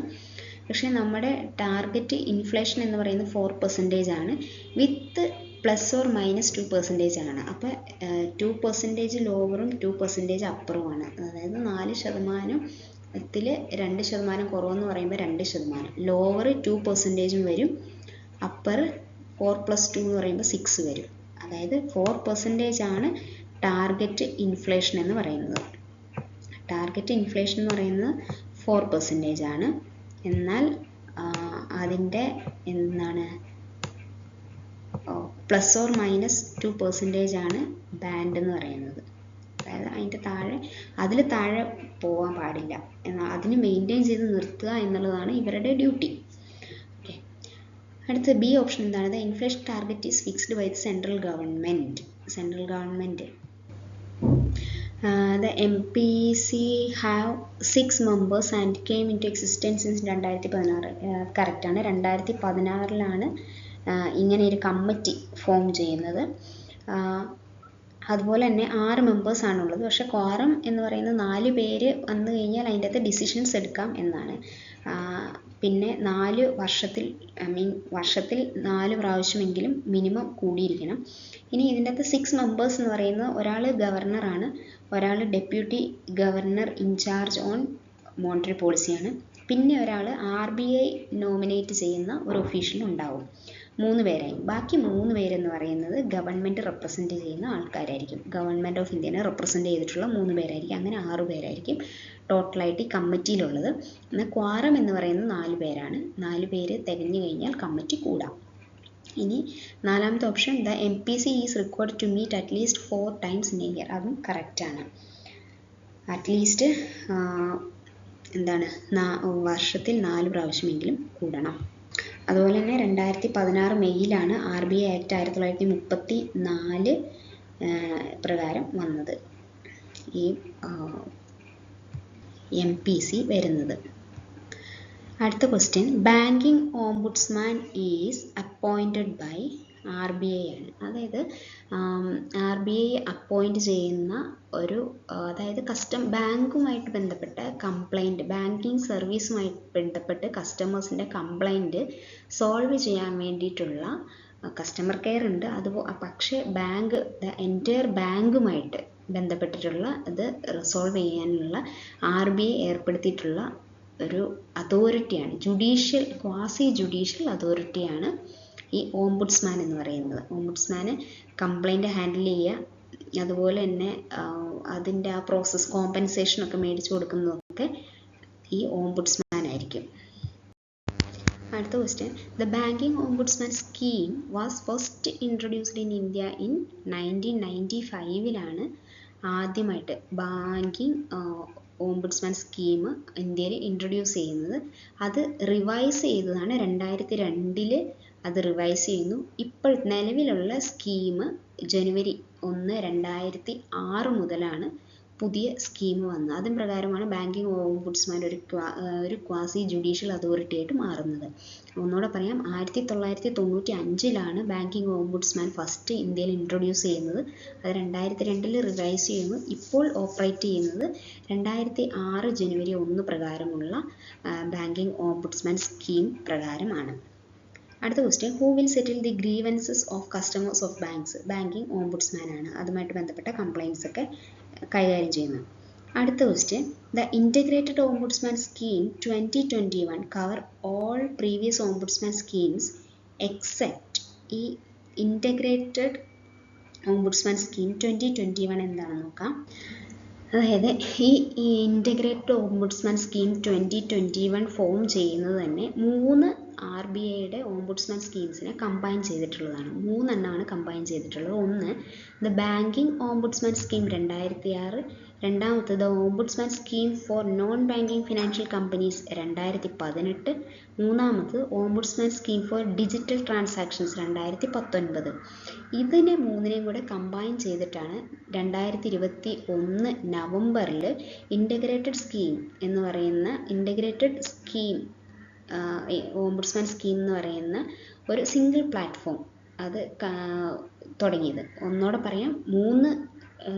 പക്ഷേ നമ്മുടെ ടാർഗറ്റ് ഇൻഫ്ലേഷൻ എന്ന് പറയുന്നത് 4% ആണ്, വിത്ത് ±2% ആണ്. അപ്പോൾ 2% ലോവറും 2% അപ്പറുമാണ്. അതായത് 4%-ത്തിൽ 2% കുറവെന്ന് പറയുമ്പോൾ 2%, ലോവർ 2% വരും, അപ്പർ 4+2 എന്ന് പറയുമ്പോൾ 6 വരും. അതായത് 4% ആണ് ടാർഗറ്റ് ഇൻഫ്ലേഷൻ എന്ന് പറയുന്നത്. ടാർഗറ്റ് ഇൻഫ്ലേഷൻ എന്ന് പറയുന്നത് 4% ആണ്. എന്നാൽ അതിൻ്റെ എന്താണ് ±2% ആണ് ബാൻഡ് എന്ന് പറയുന്നത്. അതായത് അതിൻ്റെ താഴെ അതിൽ താഴെ പോകാൻ പാടില്ല, എന്നാൽ അതിന് മെയിൻറ്റെയിൻ ചെയ്ത് നിർത്തുക എന്നുള്ളതാണ് ഇവരുടെ ഡ്യൂട്ടി. ഓക്കെ, അടുത്ത ബി ഓപ്ഷൻ എന്താണ്? The inflation target is fixed by the central government. The MPC have 6 members and came into existence since 2016. കറക്റ്റാണ്, 2016 ഇങ്ങനെ ഒരു കമ്മിറ്റി ഫോം ചെയ്യുന്നത്. അതുപോലെ തന്നെ 6 മെമ്പേഴ്സാണുള്ളത്. പക്ഷേ ക്വാറം എന്ന് പറയുന്നത് 4 പേര് വന്നു കഴിഞ്ഞാൽ അതിൻ്റെ അകത്ത് ഡിസിഷൻസ് എടുക്കാം എന്നാണ്. പിന്നെ 4 വർഷത്തിൽ വർഷത്തിൽ 4 പ്രാവശ്യമെങ്കിലും മിനിമം കൂടിയിരിക്കണം. ഇനി ഇതിൻ്റെ അകത്ത് 6 മെമ്പേഴ്സ് എന്ന് പറയുന്നത് ഒരാൾ ഗവർണറാണ്, ഒരാൾ deputy governor in charge on monetary പോളിസിയാണ്, പിന്നെ ഒരാൾ RBI നോമിനേറ്റ് ചെയ്യുന്ന ഒരു ഒഫീഷ്യൽ ഉണ്ടാവും. 3 പേരായി. ബാക്കി 3 പേരെന്ന് പറയുന്നത് ഗവൺമെൻറ് റെപ്രസെൻറ്റ് ചെയ്യുന്ന ആൾക്കാരായിരിക്കും. ഗവൺമെൻറ് ഓഫ് ഇന്ത്യനെ റെപ്രസെൻറ്റ് ചെയ്തിട്ടുള്ള 3 പേരായിരിക്കും. അങ്ങനെ 6 പേരായിരിക്കും ടോട്ടലായിട്ട് ഈ കമ്മിറ്റിയിലുള്ളത്. എന്നാൽ ക്വാറം എന്ന് പറയുന്നത് 4 പേരാണ്. 4 പേര് തികഞ്ഞു കഴിഞ്ഞാൽ കമ്മിറ്റി കൂടാം. ഇനി 4ാമത്തെ option, the MPC is required to meet at least 4 times in a year. അതും കറക്റ്റാണ്. അറ്റ്ലീസ്റ്റ് വർഷത്തിൽ 4 പ്രാവശ്യമെങ്കിലും കൂടണം. അതുപോലെ തന്നെ 2016 മെയ്യിലാണ് RBI ആക്ട് 1934 പ്രകാരം വന്നത്, ഈ MPC വരുന്നത്. അടുത്ത question, banking ombudsman is appointed by RBI ആണ്. അതായത് RBI അപ്പോയിൻറ്റ് ചെയ്യുന്ന ഒരു, അതായത് ബാങ്കുമായിട്ട് ബന്ധപ്പെട്ട കംപ്ലൈൻറ്റ്, ബാങ്കിങ് സർവീസുമായി ബന്ധപ്പെട്ട് കസ്റ്റമേഴ്സിൻ്റെ കംപ്ലൈൻറ്റ് സോൾവ് ചെയ്യാൻ വേണ്ടിയിട്ടുള്ള കസ്റ്റമർ കെയർ ഉണ്ട്. പക്ഷേ എൻറ്റയർ ബാങ്കുമായിട്ട് ബന്ധപ്പെട്ടിട്ടുള്ള ഇത് റിസോൾവ് ചെയ്യാനുള്ള RBI ഏർപ്പെടുത്തിയിട്ടുള്ള ഒരു അതോറിറ്റിയാണ്, ക്വാസി ജുഡീഷ്യൽ അതോറിറ്റിയാണ് ഈ ഓംബുഡ്സ്മാൻ എന്ന് പറയുന്നത്. ഓംബുഡ്സ്മാന് കംപ്ലൈൻറ്റ് ഹാൻഡിൽ ചെയ്യുക, അതുപോലെ തന്നെ അതിൻ്റെ ആ പ്രോസസ് കോമ്പൻസേഷനൊക്കെ മേടിച്ചു കൊടുക്കുന്നതൊക്കെ ഈ ഓംബുഡ്സ്മാൻ ആയിരിക്കും. അടുത്ത question, the banking ombudsman scheme was first introduced in India in 1995 ആദ്യമായിട്ട് ബാങ്കിങ് ഓംബുഡ്സ്മാൻ സ്കീം ഇന്ത്യയിൽ ഇൻട്രൊഡ്യൂസ് ചെയ്യുന്നത്. അത് റിവൈസ് ചെയ്തതാണ് 2002 അത് റിവൈസ് ചെയ്യുന്നു. ഇപ്പോൾ നിലവിലുള്ള സ്കീം ജനുവരി 1, 2006 മുതലാണ് പുതിയ സ്കീം വന്നത്. അതിന് പ്രകാരമാണ് ബാങ്കിങ് ഓംബുഡ്സ്മാൻ ഒരു ക്വാസി ജുഡീഷ്യൽ അതോറിറ്റി ആയിട്ട് മാറുന്നത്. ഒന്നുകൂടെ പറയാം, 1995 ബാങ്കിങ് ഓംബുഡ്സ്മാൻ ഫസ്റ്റ് ഇന്ത്യയിൽ ഇൻട്രൊഡ്യൂസ് ചെയ്യുന്നത്. അത് 2002 റിവൈസ് ചെയ്യുന്നു. ഇപ്പോൾ ഓപ്പറേറ്റ് ചെയ്യുന്നത് 2006 ജനുവരി 1 പ്രകാരമുള്ള ബാങ്കിങ് ഓംബുഡ്സ്മാൻ സ്കീം പ്രകാരമാണ്. അടുത്ത question, who will settle the grievances of customers of banks? Banking ombudsman ആണ് അതുമായിട്ട് ബന്ധപ്പെട്ട കംപ്ലൈൻറ്റ്സ് ഒക്കെ കൈകാര്യം ചെയ്യുന്നത്. അടുത്ത question, the integrated ombudsman scheme 2021 cover all previous ombudsman schemes except. ഈ ഇൻറ്റഗ്രേറ്റഡ് ഓംബുഡ്സ്മാൻ സ്കീം 2021 എന്താണെന്ന് നോക്കാം. അതായത് ഈ ഇൻറ്റഗ്രേറ്റഡ് ഓംബുഡ്സ്മാൻ സ്കീം 2021 ഫോം ചെയ്യുന്നത് തന്നെ 3 RBIയുടെ ഓംബുഡ്സ്മാൻ സ്കീംസിനെ കമ്പൈൻ ചെയ്തിട്ടുള്ളതാണ്. 3 എണ്ണമാണ് കമ്പൈൻ ചെയ്തിട്ടുള്ളത്. ഒന്ന്, ദ ബാങ്കിങ് ഓംബുഡ്സ്മാൻ സ്കീം 2006, രണ്ടാമത്തത് ombudsman scheme for non banking financial companies 2018, മൂന്നാമത് ombudsman scheme for digital transactions 2019. ഇതിനെ 3നെയും കൂടെ കമ്പൈൻ ചെയ്തിട്ടാണ് 2021 നവംബറിൽ ഇൻറ്റഗ്രേറ്റഡ് സ്കീം എന്ന് പറയുന്ന ഓംബുഡ്സ്മാൻ സ്കീം എന്ന് പറയുന്ന ഒരു സിംഗിൾ പ്ലാറ്റ്ഫോം അത് തുടങ്ങിയത്. ഒന്നോടെ പറയാം, 3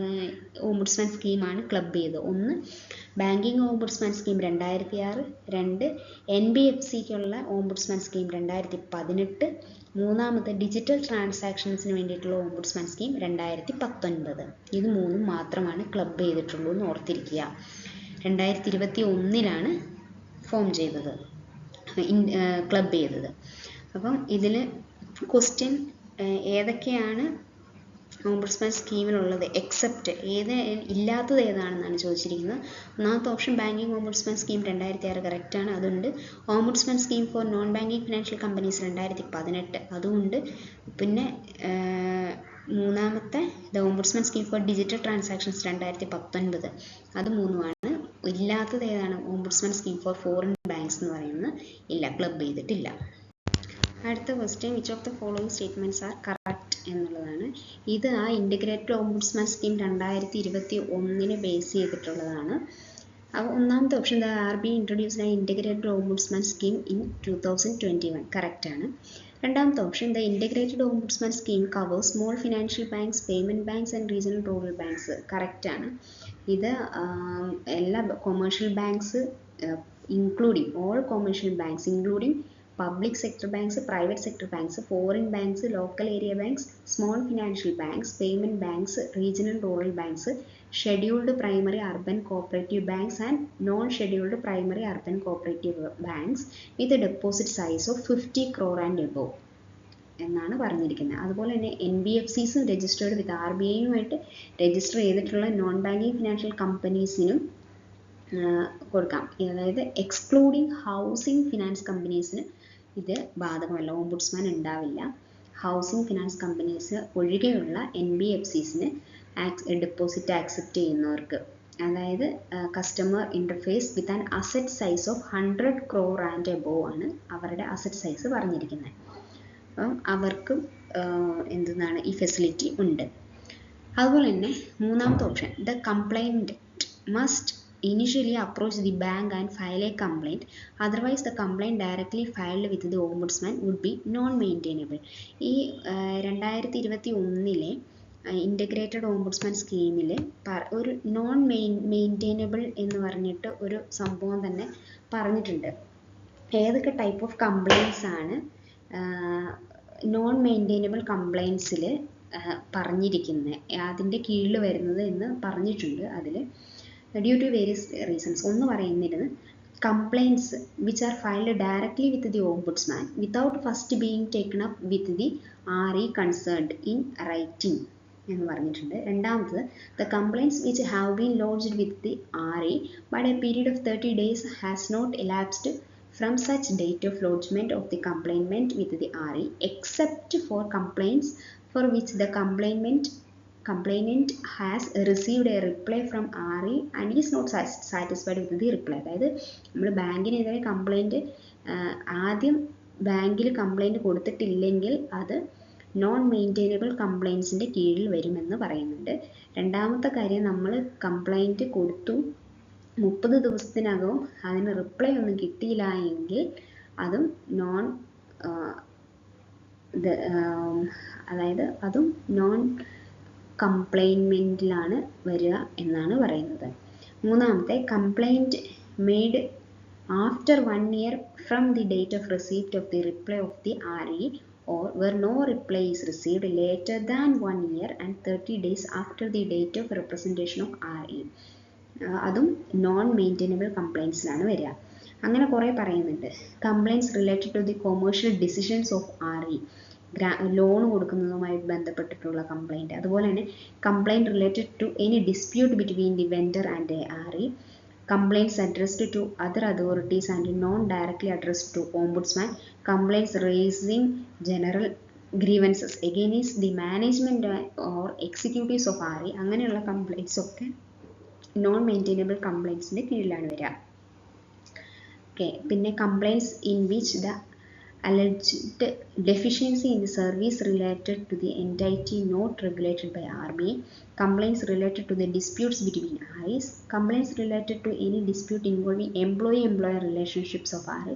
ഓംബുഡ്സ്മാൻ സ്കീമാണ് ക്ലബ് ചെയ്തത്. ഒന്ന് ബാങ്കിങ് ഓംബുഡ്സ്മാൻ സ്കീം 2006, 2 NBFCക്കുള്ള ഓംബുഡ്സ്മാൻ സ്കീം 2018, മൂന്നാമത് ഡിജിറ്റൽ ട്രാൻസാക്ഷൻസിന് വേണ്ടിയിട്ടുള്ള ഓംബുഡ്സ്മാൻ സ്കീം 2019. ഇത് 3 മാത്രമാണ് ക്ലബ് ചെയ്തിട്ടുള്ളൂ എന്ന് ഓർത്തിരിക്കുക. 2021 ഫോം ചെയ്തത്, ക്ലബ് ചെയ്തത്. അപ്പം ഇതിൽ ക്വസ്റ്റ്യൻ ഏതൊക്കെയാണ് ഓംബുഡ്സ്മാൻ സ്കീമിലുള്ളത്, എക്സെപ്റ്റ് ഇല്ലാത്തത് ഏതാണെന്നാണ് ചോദിച്ചിരിക്കുന്നത്. ഒന്നാമത്തെ ഓപ്ഷൻ ബാങ്കിങ് ഓംബുഡ്സ്മാൻ സ്കീം 2006 കറക്റ്റാണ്, അതുണ്ട്. Ombudsman scheme for non banking financial companies 2018 അതുമുണ്ട്. പിന്നെ മൂന്നാമത്തെ the ombudsman scheme for digital transactions 2019, അത് 3ആണ്. ഇല്ലാത്തത് ഏതാണ്? Ombudsman scheme for foreign banks എന്ന് പറയുന്നത് ഇല്ല, ക്ലബ് ചെയ്തിട്ടില്ല. അടുത്ത question, which of the following statements are correct എന്നുള്ളതാണ്. ഇത് ആ ഇൻ്റഗ്രേറ്റഡ് ഓംബുഡ്സ്മാൻ സ്കീം 2021 ബേസ് ചെയ്തിട്ടുള്ളതാണ്. അപ്പോൾ ഒന്നാമത്തെ option, the RBI introduced an integrated ombudsman scheme in 2021, correct ആണ്. രണ്ടാമത്തെ option, the integrated ombudsman scheme covers small financial banks, payment banks and regional rural banks, correct ആണ്. ഇത് എല്ലാ commercial banks including all commercial banks including public sector banks, private sector banks, foreign banks, local area banks, small financial banks, payment banks, regional rural banks, scheduled primary urban cooperative banks and non scheduled primary urban cooperative banks with deposit size of 50 crore and above എന്നാണ് പറഞ്ഞിരിക്കുന്നത്. അതുപോലെ തന്നെ NBFCs registered വിത്ത് RBIയുമായിട്ട് register ചെയ്തിട്ടുള്ള non banking financial കമ്പനീസിനും കൊടുക്കാം. അതായത് excluding housing finance കമ്പനീസിന് ഇത് ബാധകമല്ല, ombudsman ഉണ്ടാവില്ല. ഹൗസിംഗ് ഫിനാൻസ് കമ്പനീസ് ഒഴികെയുള്ള NBFCsന് ഡെപ്പോസിറ്റ് ആക്സെപ്റ്റ് ചെയ്യുന്നവർക്ക്, അതായത് customer interface with an asset size of 100 crore and above ആണ് അവരുടെ അസറ്റ് സൈസ് പറഞ്ഞിരിക്കുന്നത്. അപ്പം അവർക്കും എന്താണ് ഈ ഫെസിലിറ്റി ഉണ്ട്. അതുപോലെ തന്നെ മൂന്നാമത്തെ option, the complaint must initially approach the bank and file a complaint, otherwise the complaint directly filed with the ombudsman would be non-maintainable. ഈ 2021 ഇൻ്റഗ്രേറ്റഡ് ഓംബുഡ്സ്മാൻ സ്കീമിൽ ഒരു നോൺ മെയിൻറ്റെയിനബിൾ എന്ന് പറഞ്ഞിട്ട് ഒരു സംഭവം തന്നെ പറഞ്ഞിട്ടുണ്ട്. ഏതൊക്കെ ടൈപ്പ് ഓഫ് കംപ്ലൈൻറ്റ്സ് ആണ് നോൺ മെയിൻറ്റെയിനബിൾ കംപ്ലൈൻറ്റ്സിൽ പറഞ്ഞിരിക്കുന്നത്, അതിൻ്റെ കീഴിൽ വരുന്നത് എന്ന് പറഞ്ഞിട്ടുണ്ട്. അതിൽ ഡ്യൂ ടു വേരിയസ് റീസൺസ് ഒന്ന് പറയുന്നത്, complaints which are filed directly with the ombudsman without first being taken up with the RE concerned in writing എന്ന് പറഞ്ഞിട്ടുണ്ട്. രണ്ടാമത്, the complaints which have been lodged with the RE but a period of 30 days has not elapsed from such date of lodgement of the complaint with the RE except for complaints for which the complainant has received a reply from RE and is not satisfied with the reply. അതായത് നമ്മൾ ബാങ്കിനെതിരെ complaint ആദ്യം ബാങ്കിൽ complaint കൊടുത്തിട്ടില്ലെങ്കിൽ അത് non മെയിൻറ്റെയിനബിൾ കംപ്ലൈൻറ്റ്സിൻ്റെ കീഴിൽ വരുമെന്ന് പറയുന്നുണ്ട്. രണ്ടാമത്തെ കാര്യം, നമ്മൾ കംപ്ലൈൻറ്റ് കൊടുത്തു 30 ദിവസത്തിനകവും അതിന് റിപ്ലൈ ഒന്നും കിട്ടിയില്ല എങ്കിൽ അതും നോൺ കംപ്ലൈൻമെൻറ്റിലാണ് വരിക എന്നാണ് പറയുന്നത്. മൂന്നാമത്തെ, complaint made after 1 year from the date of receipt of the reply of the RE or where no reply is received later than 1 year and 30 days after the date of representation of RE, അതും non maintainable കംപ്ലൈൻറ്റ്സിലാണ് വരിക. അങ്ങനെ കുറേ പറയുന്നുണ്ട്. Complaints related to the commercial decisions of RE, loan കൊടുക്കുന്നതുമായി ബന്ധപ്പെട്ടിട്ടുള്ള complaint. അതുപോലെ തന്നെ complaint related to any dispute between the vendor and RE, complaints addressed to other authorities and non directly addressed to ombudsman, complaints raising general grievances against the management or executives of RE, അങ്ങനെയുള്ള complaints ഒക്കെ non മെയിൻറ്റെയിനബിൾ കംപ്ലൈൻറ്റ്സിൻ്റെ കീഴിലാണ് വരിക. Okay, പിന്നെ complaints in which the alleged deficiency in the service related to the entity not regulated by RBI, complaints related to the disputes between REs, complaints related to any dispute involving employee-employer relationships of RE,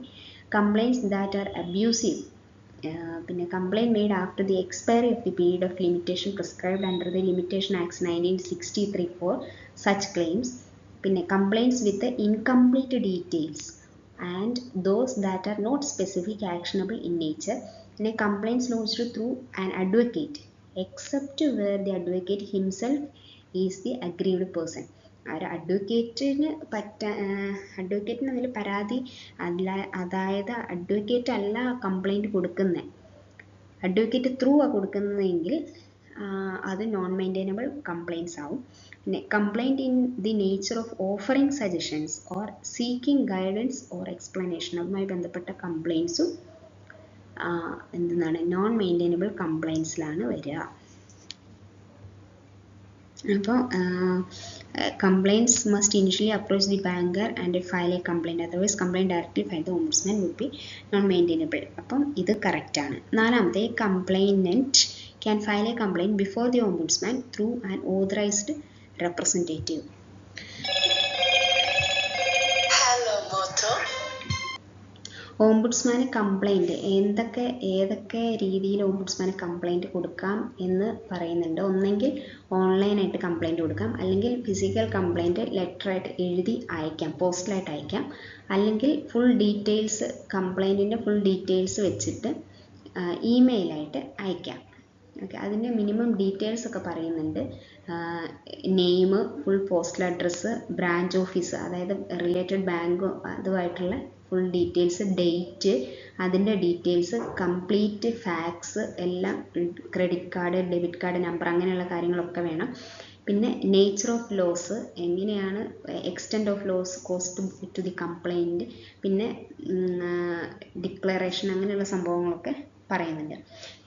complaints that are abusive, പിന്നെ complaint made after the expiry of the period of limitation prescribed under the Limitation Acts 1963 for such claims, പിന്നെ complaints with the incomplete details and those that are not specific actionable in nature, and complaints lodged through an advocate except where the advocate himself is the aggrieved person. അഡ്വക്കേറ്റിന് അതിൽ പരാതി അല്ല, അതായത് advocate അല്ല complaint കൊടുക്കുന്നത്, advocate through ആ കൊടുക്കുന്നതെങ്കിൽ അത് non മെയിൻറ്റെയിനബിൾ complaints ആവും. പിന്നെ complaint in the nature of offering suggestions or seeking guidance or explanation, അതുമായി ബന്ധപ്പെട്ട കംപ്ലൈൻറ്റ്സും നോൺ മെയിൻറ്റെയിനബിൾ കംപ്ലൈൻറ്റ്സിലാണ് വരിക. അപ്പോൾ complaints must initially approach the banker and file a complaint. Otherwise, complaint directly filed the ombudsman would be non-maintainable. അപ്പം ഇത് correct ആണ്. നാലാമത്തെ, complainant can file a complaint before the ombudsman through an authorized representative. ഓംബുഡ്സ്മാന് complaint ഏതൊക്കെ രീതിയിൽ ഓംബുഡ്സ്മാന് complaint കൊടുക്കാം എന്ന് പറയുന്നുണ്ട്. ഒന്നെങ്കിൽ ഓൺലൈനായിട്ട് കംപ്ലൈൻറ്റ് കൊടുക്കാം, അല്ലെങ്കിൽ ഫിസിക്കൽ കംപ്ലൈൻറ്റ് ലെറ്ററായിട്ട് എഴുതി അയക്കാം, പോസ്റ്റലായിട്ട് അയക്കാം, അല്ലെങ്കിൽ ഫുൾ ഡീറ്റെയിൽസ് കംപ്ലൈൻറ്റിൻ്റെ ഫുൾ ഡീറ്റെയിൽസ് വെച്ചിട്ട് ഇമെയിലായിട്ട് അയക്കാം. ഓക്കെ, അതിൻ്റെ മിനിമം ഡീറ്റെയിൽസ് ഒക്കെ പറയുന്നുണ്ട്. Name, full postal address, branch office, അതായത് റിലേറ്റഡ് ബാങ്ക് അതുമായിട്ടുള്ള ഫുൾ ഡീറ്റെയിൽസ്, ഡേറ്റ്, അതിൻ്റെ ഡീറ്റെയിൽസ്, കംപ്ലീറ്റ് ഫാക്സ് എല്ലാം, credit card, debit card number, അങ്ങനെയുള്ള കാര്യങ്ങളൊക്കെ വേണം. പിന്നെ നേച്ചർ ഓഫ് ലോസ്, എങ്ങനെയാണ് extent of loss caused to the complaint, പിന്നെ ഡിക്ലറേഷൻ, അങ്ങനെയുള്ള സംഭവങ്ങളൊക്കെ പറയുന്നുണ്ട്.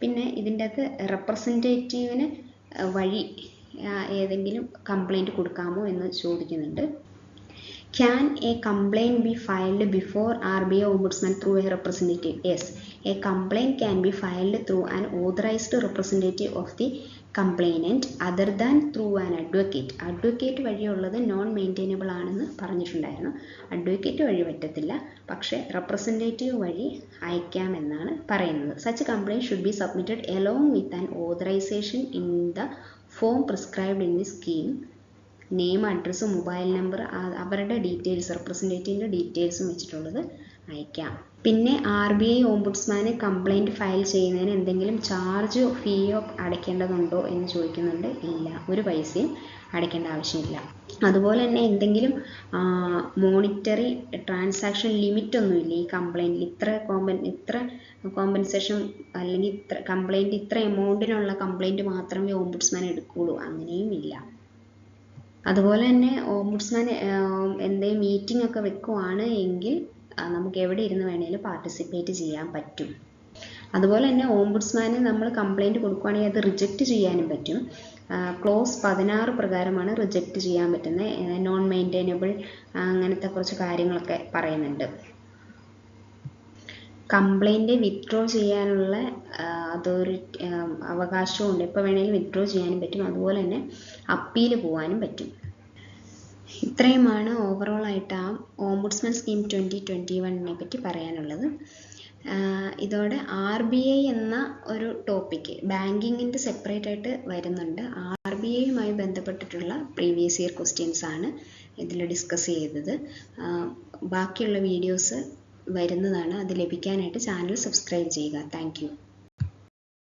പിന്നെ ഇതിൻ്റെ അകത്ത് റെപ്രസെൻറ്റേറ്റീവിന് വഴി ഏതെങ്കിലും കംപ്ലൈൻറ്റ് കൊടുക്കാമോ എന്ന് ചോദിക്കുന്നുണ്ട്. Can a complaint be filed before RBI Ombudsman through a representative? Yes, a complaint can be filed through an authorized representative of the complainant other than through an advocate. Advocate വഴിയുള്ളത് non maintainable ആണെന്ന് പറഞ്ഞിട്ടുണ്ടായിരുന്നു. Advocate വഴി പറ്റത്തില്ല, പക്ഷേ representative വഴി അയക്കാമെന്നാണ് പറയുന്നത്. Such complaint should be submitted along with an authorisation in the form prescribed in the scheme. Name, address, mobile number, അവരുടെ ഡീറ്റെയിൽസ്, റെപ്രസെൻറ്റേറ്റീവിൻ്റെ ഡീറ്റെയിൽസും വെച്ചിട്ടുള്ളത് അയക്കാം. പിന്നെ RBI ഓംബുഡ്സ്മാന് കംപ്ലൈൻറ്റ് ഫയൽ ചെയ്യുന്നതിന് എന്തെങ്കിലും ചാർജോ ഫീയോ അടയ്ക്കേണ്ടതുണ്ടോ എന്ന് ചോദിക്കുന്നുണ്ട്. ഇല്ല, ഒരു പൈസയും അടയ്ക്കേണ്ട ആവശ്യമില്ല. അതുപോലെ തന്നെ എന്തെങ്കിലും മോണിറ്ററി ട്രാൻസാക്ഷൻ ലിമിറ്റ് ഒന്നുമില്ല ഈ കംപ്ലൈൻറ്റിൽ. ഇത്ര കോമ്പൻസേഷൻ അല്ലെങ്കിൽ ഇത്ര കംപ്ലൈൻറ്റ്, ഇത്ര എമൗണ്ടിനുള്ള കംപ്ലൈൻറ്റ് മാത്രമേ ഓംബുഡ്സ്മാൻ എടുക്കുകയുള്ളൂ, അങ്ങനെയും ഇല്ല. അതുപോലെ തന്നെ ഓംബുഡ്സ്മാൻ എന്തെങ്കിലും മീറ്റിംഗ് ഒക്കെ വെക്കുവാണ് എങ്കിൽ നമുക്ക് എവിടെ ഇരുന്ന് വേണേലും പാർട്ടിസിപ്പേറ്റ് ചെയ്യാൻ പറ്റും. അതുപോലെ തന്നെ ഓംബുഡ്സ്മാന് നമ്മൾ കംപ്ലൈൻറ്റ് കൊടുക്കുകയാണെങ്കിൽ അത് റിജക്റ്റ് ചെയ്യാനും പറ്റും. ക്ലോസ് 16 പ്രകാരമാണ് റിജക്റ്റ് ചെയ്യാൻ പറ്റുന്നത്. നോൺ മെയിൻറ്റെയിനബിൾ അങ്ങനത്തെ കുറച്ച് കാര്യങ്ങളൊക്കെ പറയുന്നുണ്ട്. കംപ്ലൈൻറ്റ് വിത്ഡ്രോ ചെയ്യാനുള്ള അവകാശമുണ്ട്. എപ്പോൾ വേണമെങ്കിലും വിത്ഡ്രോ ചെയ്യാനും പറ്റും. അതുപോലെ തന്നെ അപ്പീൽ പോകാനും പറ്റും. ഇത്രയുമാണ് ഓവറോൾ ആയിട്ട് ആ ഓംബുഡ്സ്മാൻ സ്കീം 2021 പറ്റി പറയാനുള്ളത്. ഇതോടെ RBI എന്ന ഒരു ടോപ്പിക്ക് ബാങ്കിങ്ങിൻ്റെ സെപ്പറേറ്റ് ആയിട്ട് വരുന്നുണ്ട്. RBIയുമായി ബന്ധപ്പെട്ടിട്ടുള്ള പ്രീവിയസ് ഇയർ ക്വസ്റ്റ്യൻസ് ആണ് ഇതിൽ ഡിസ്കസ് ചെയ്തത്. ബാക്കിയുള്ള വീഡിയോസ് വരുന്നതാണ്. അത് ലഭിക്കാനായിട്ട് ചാനൽ സബ്സ്ക്രൈബ് ചെയ്യുക. Thank you.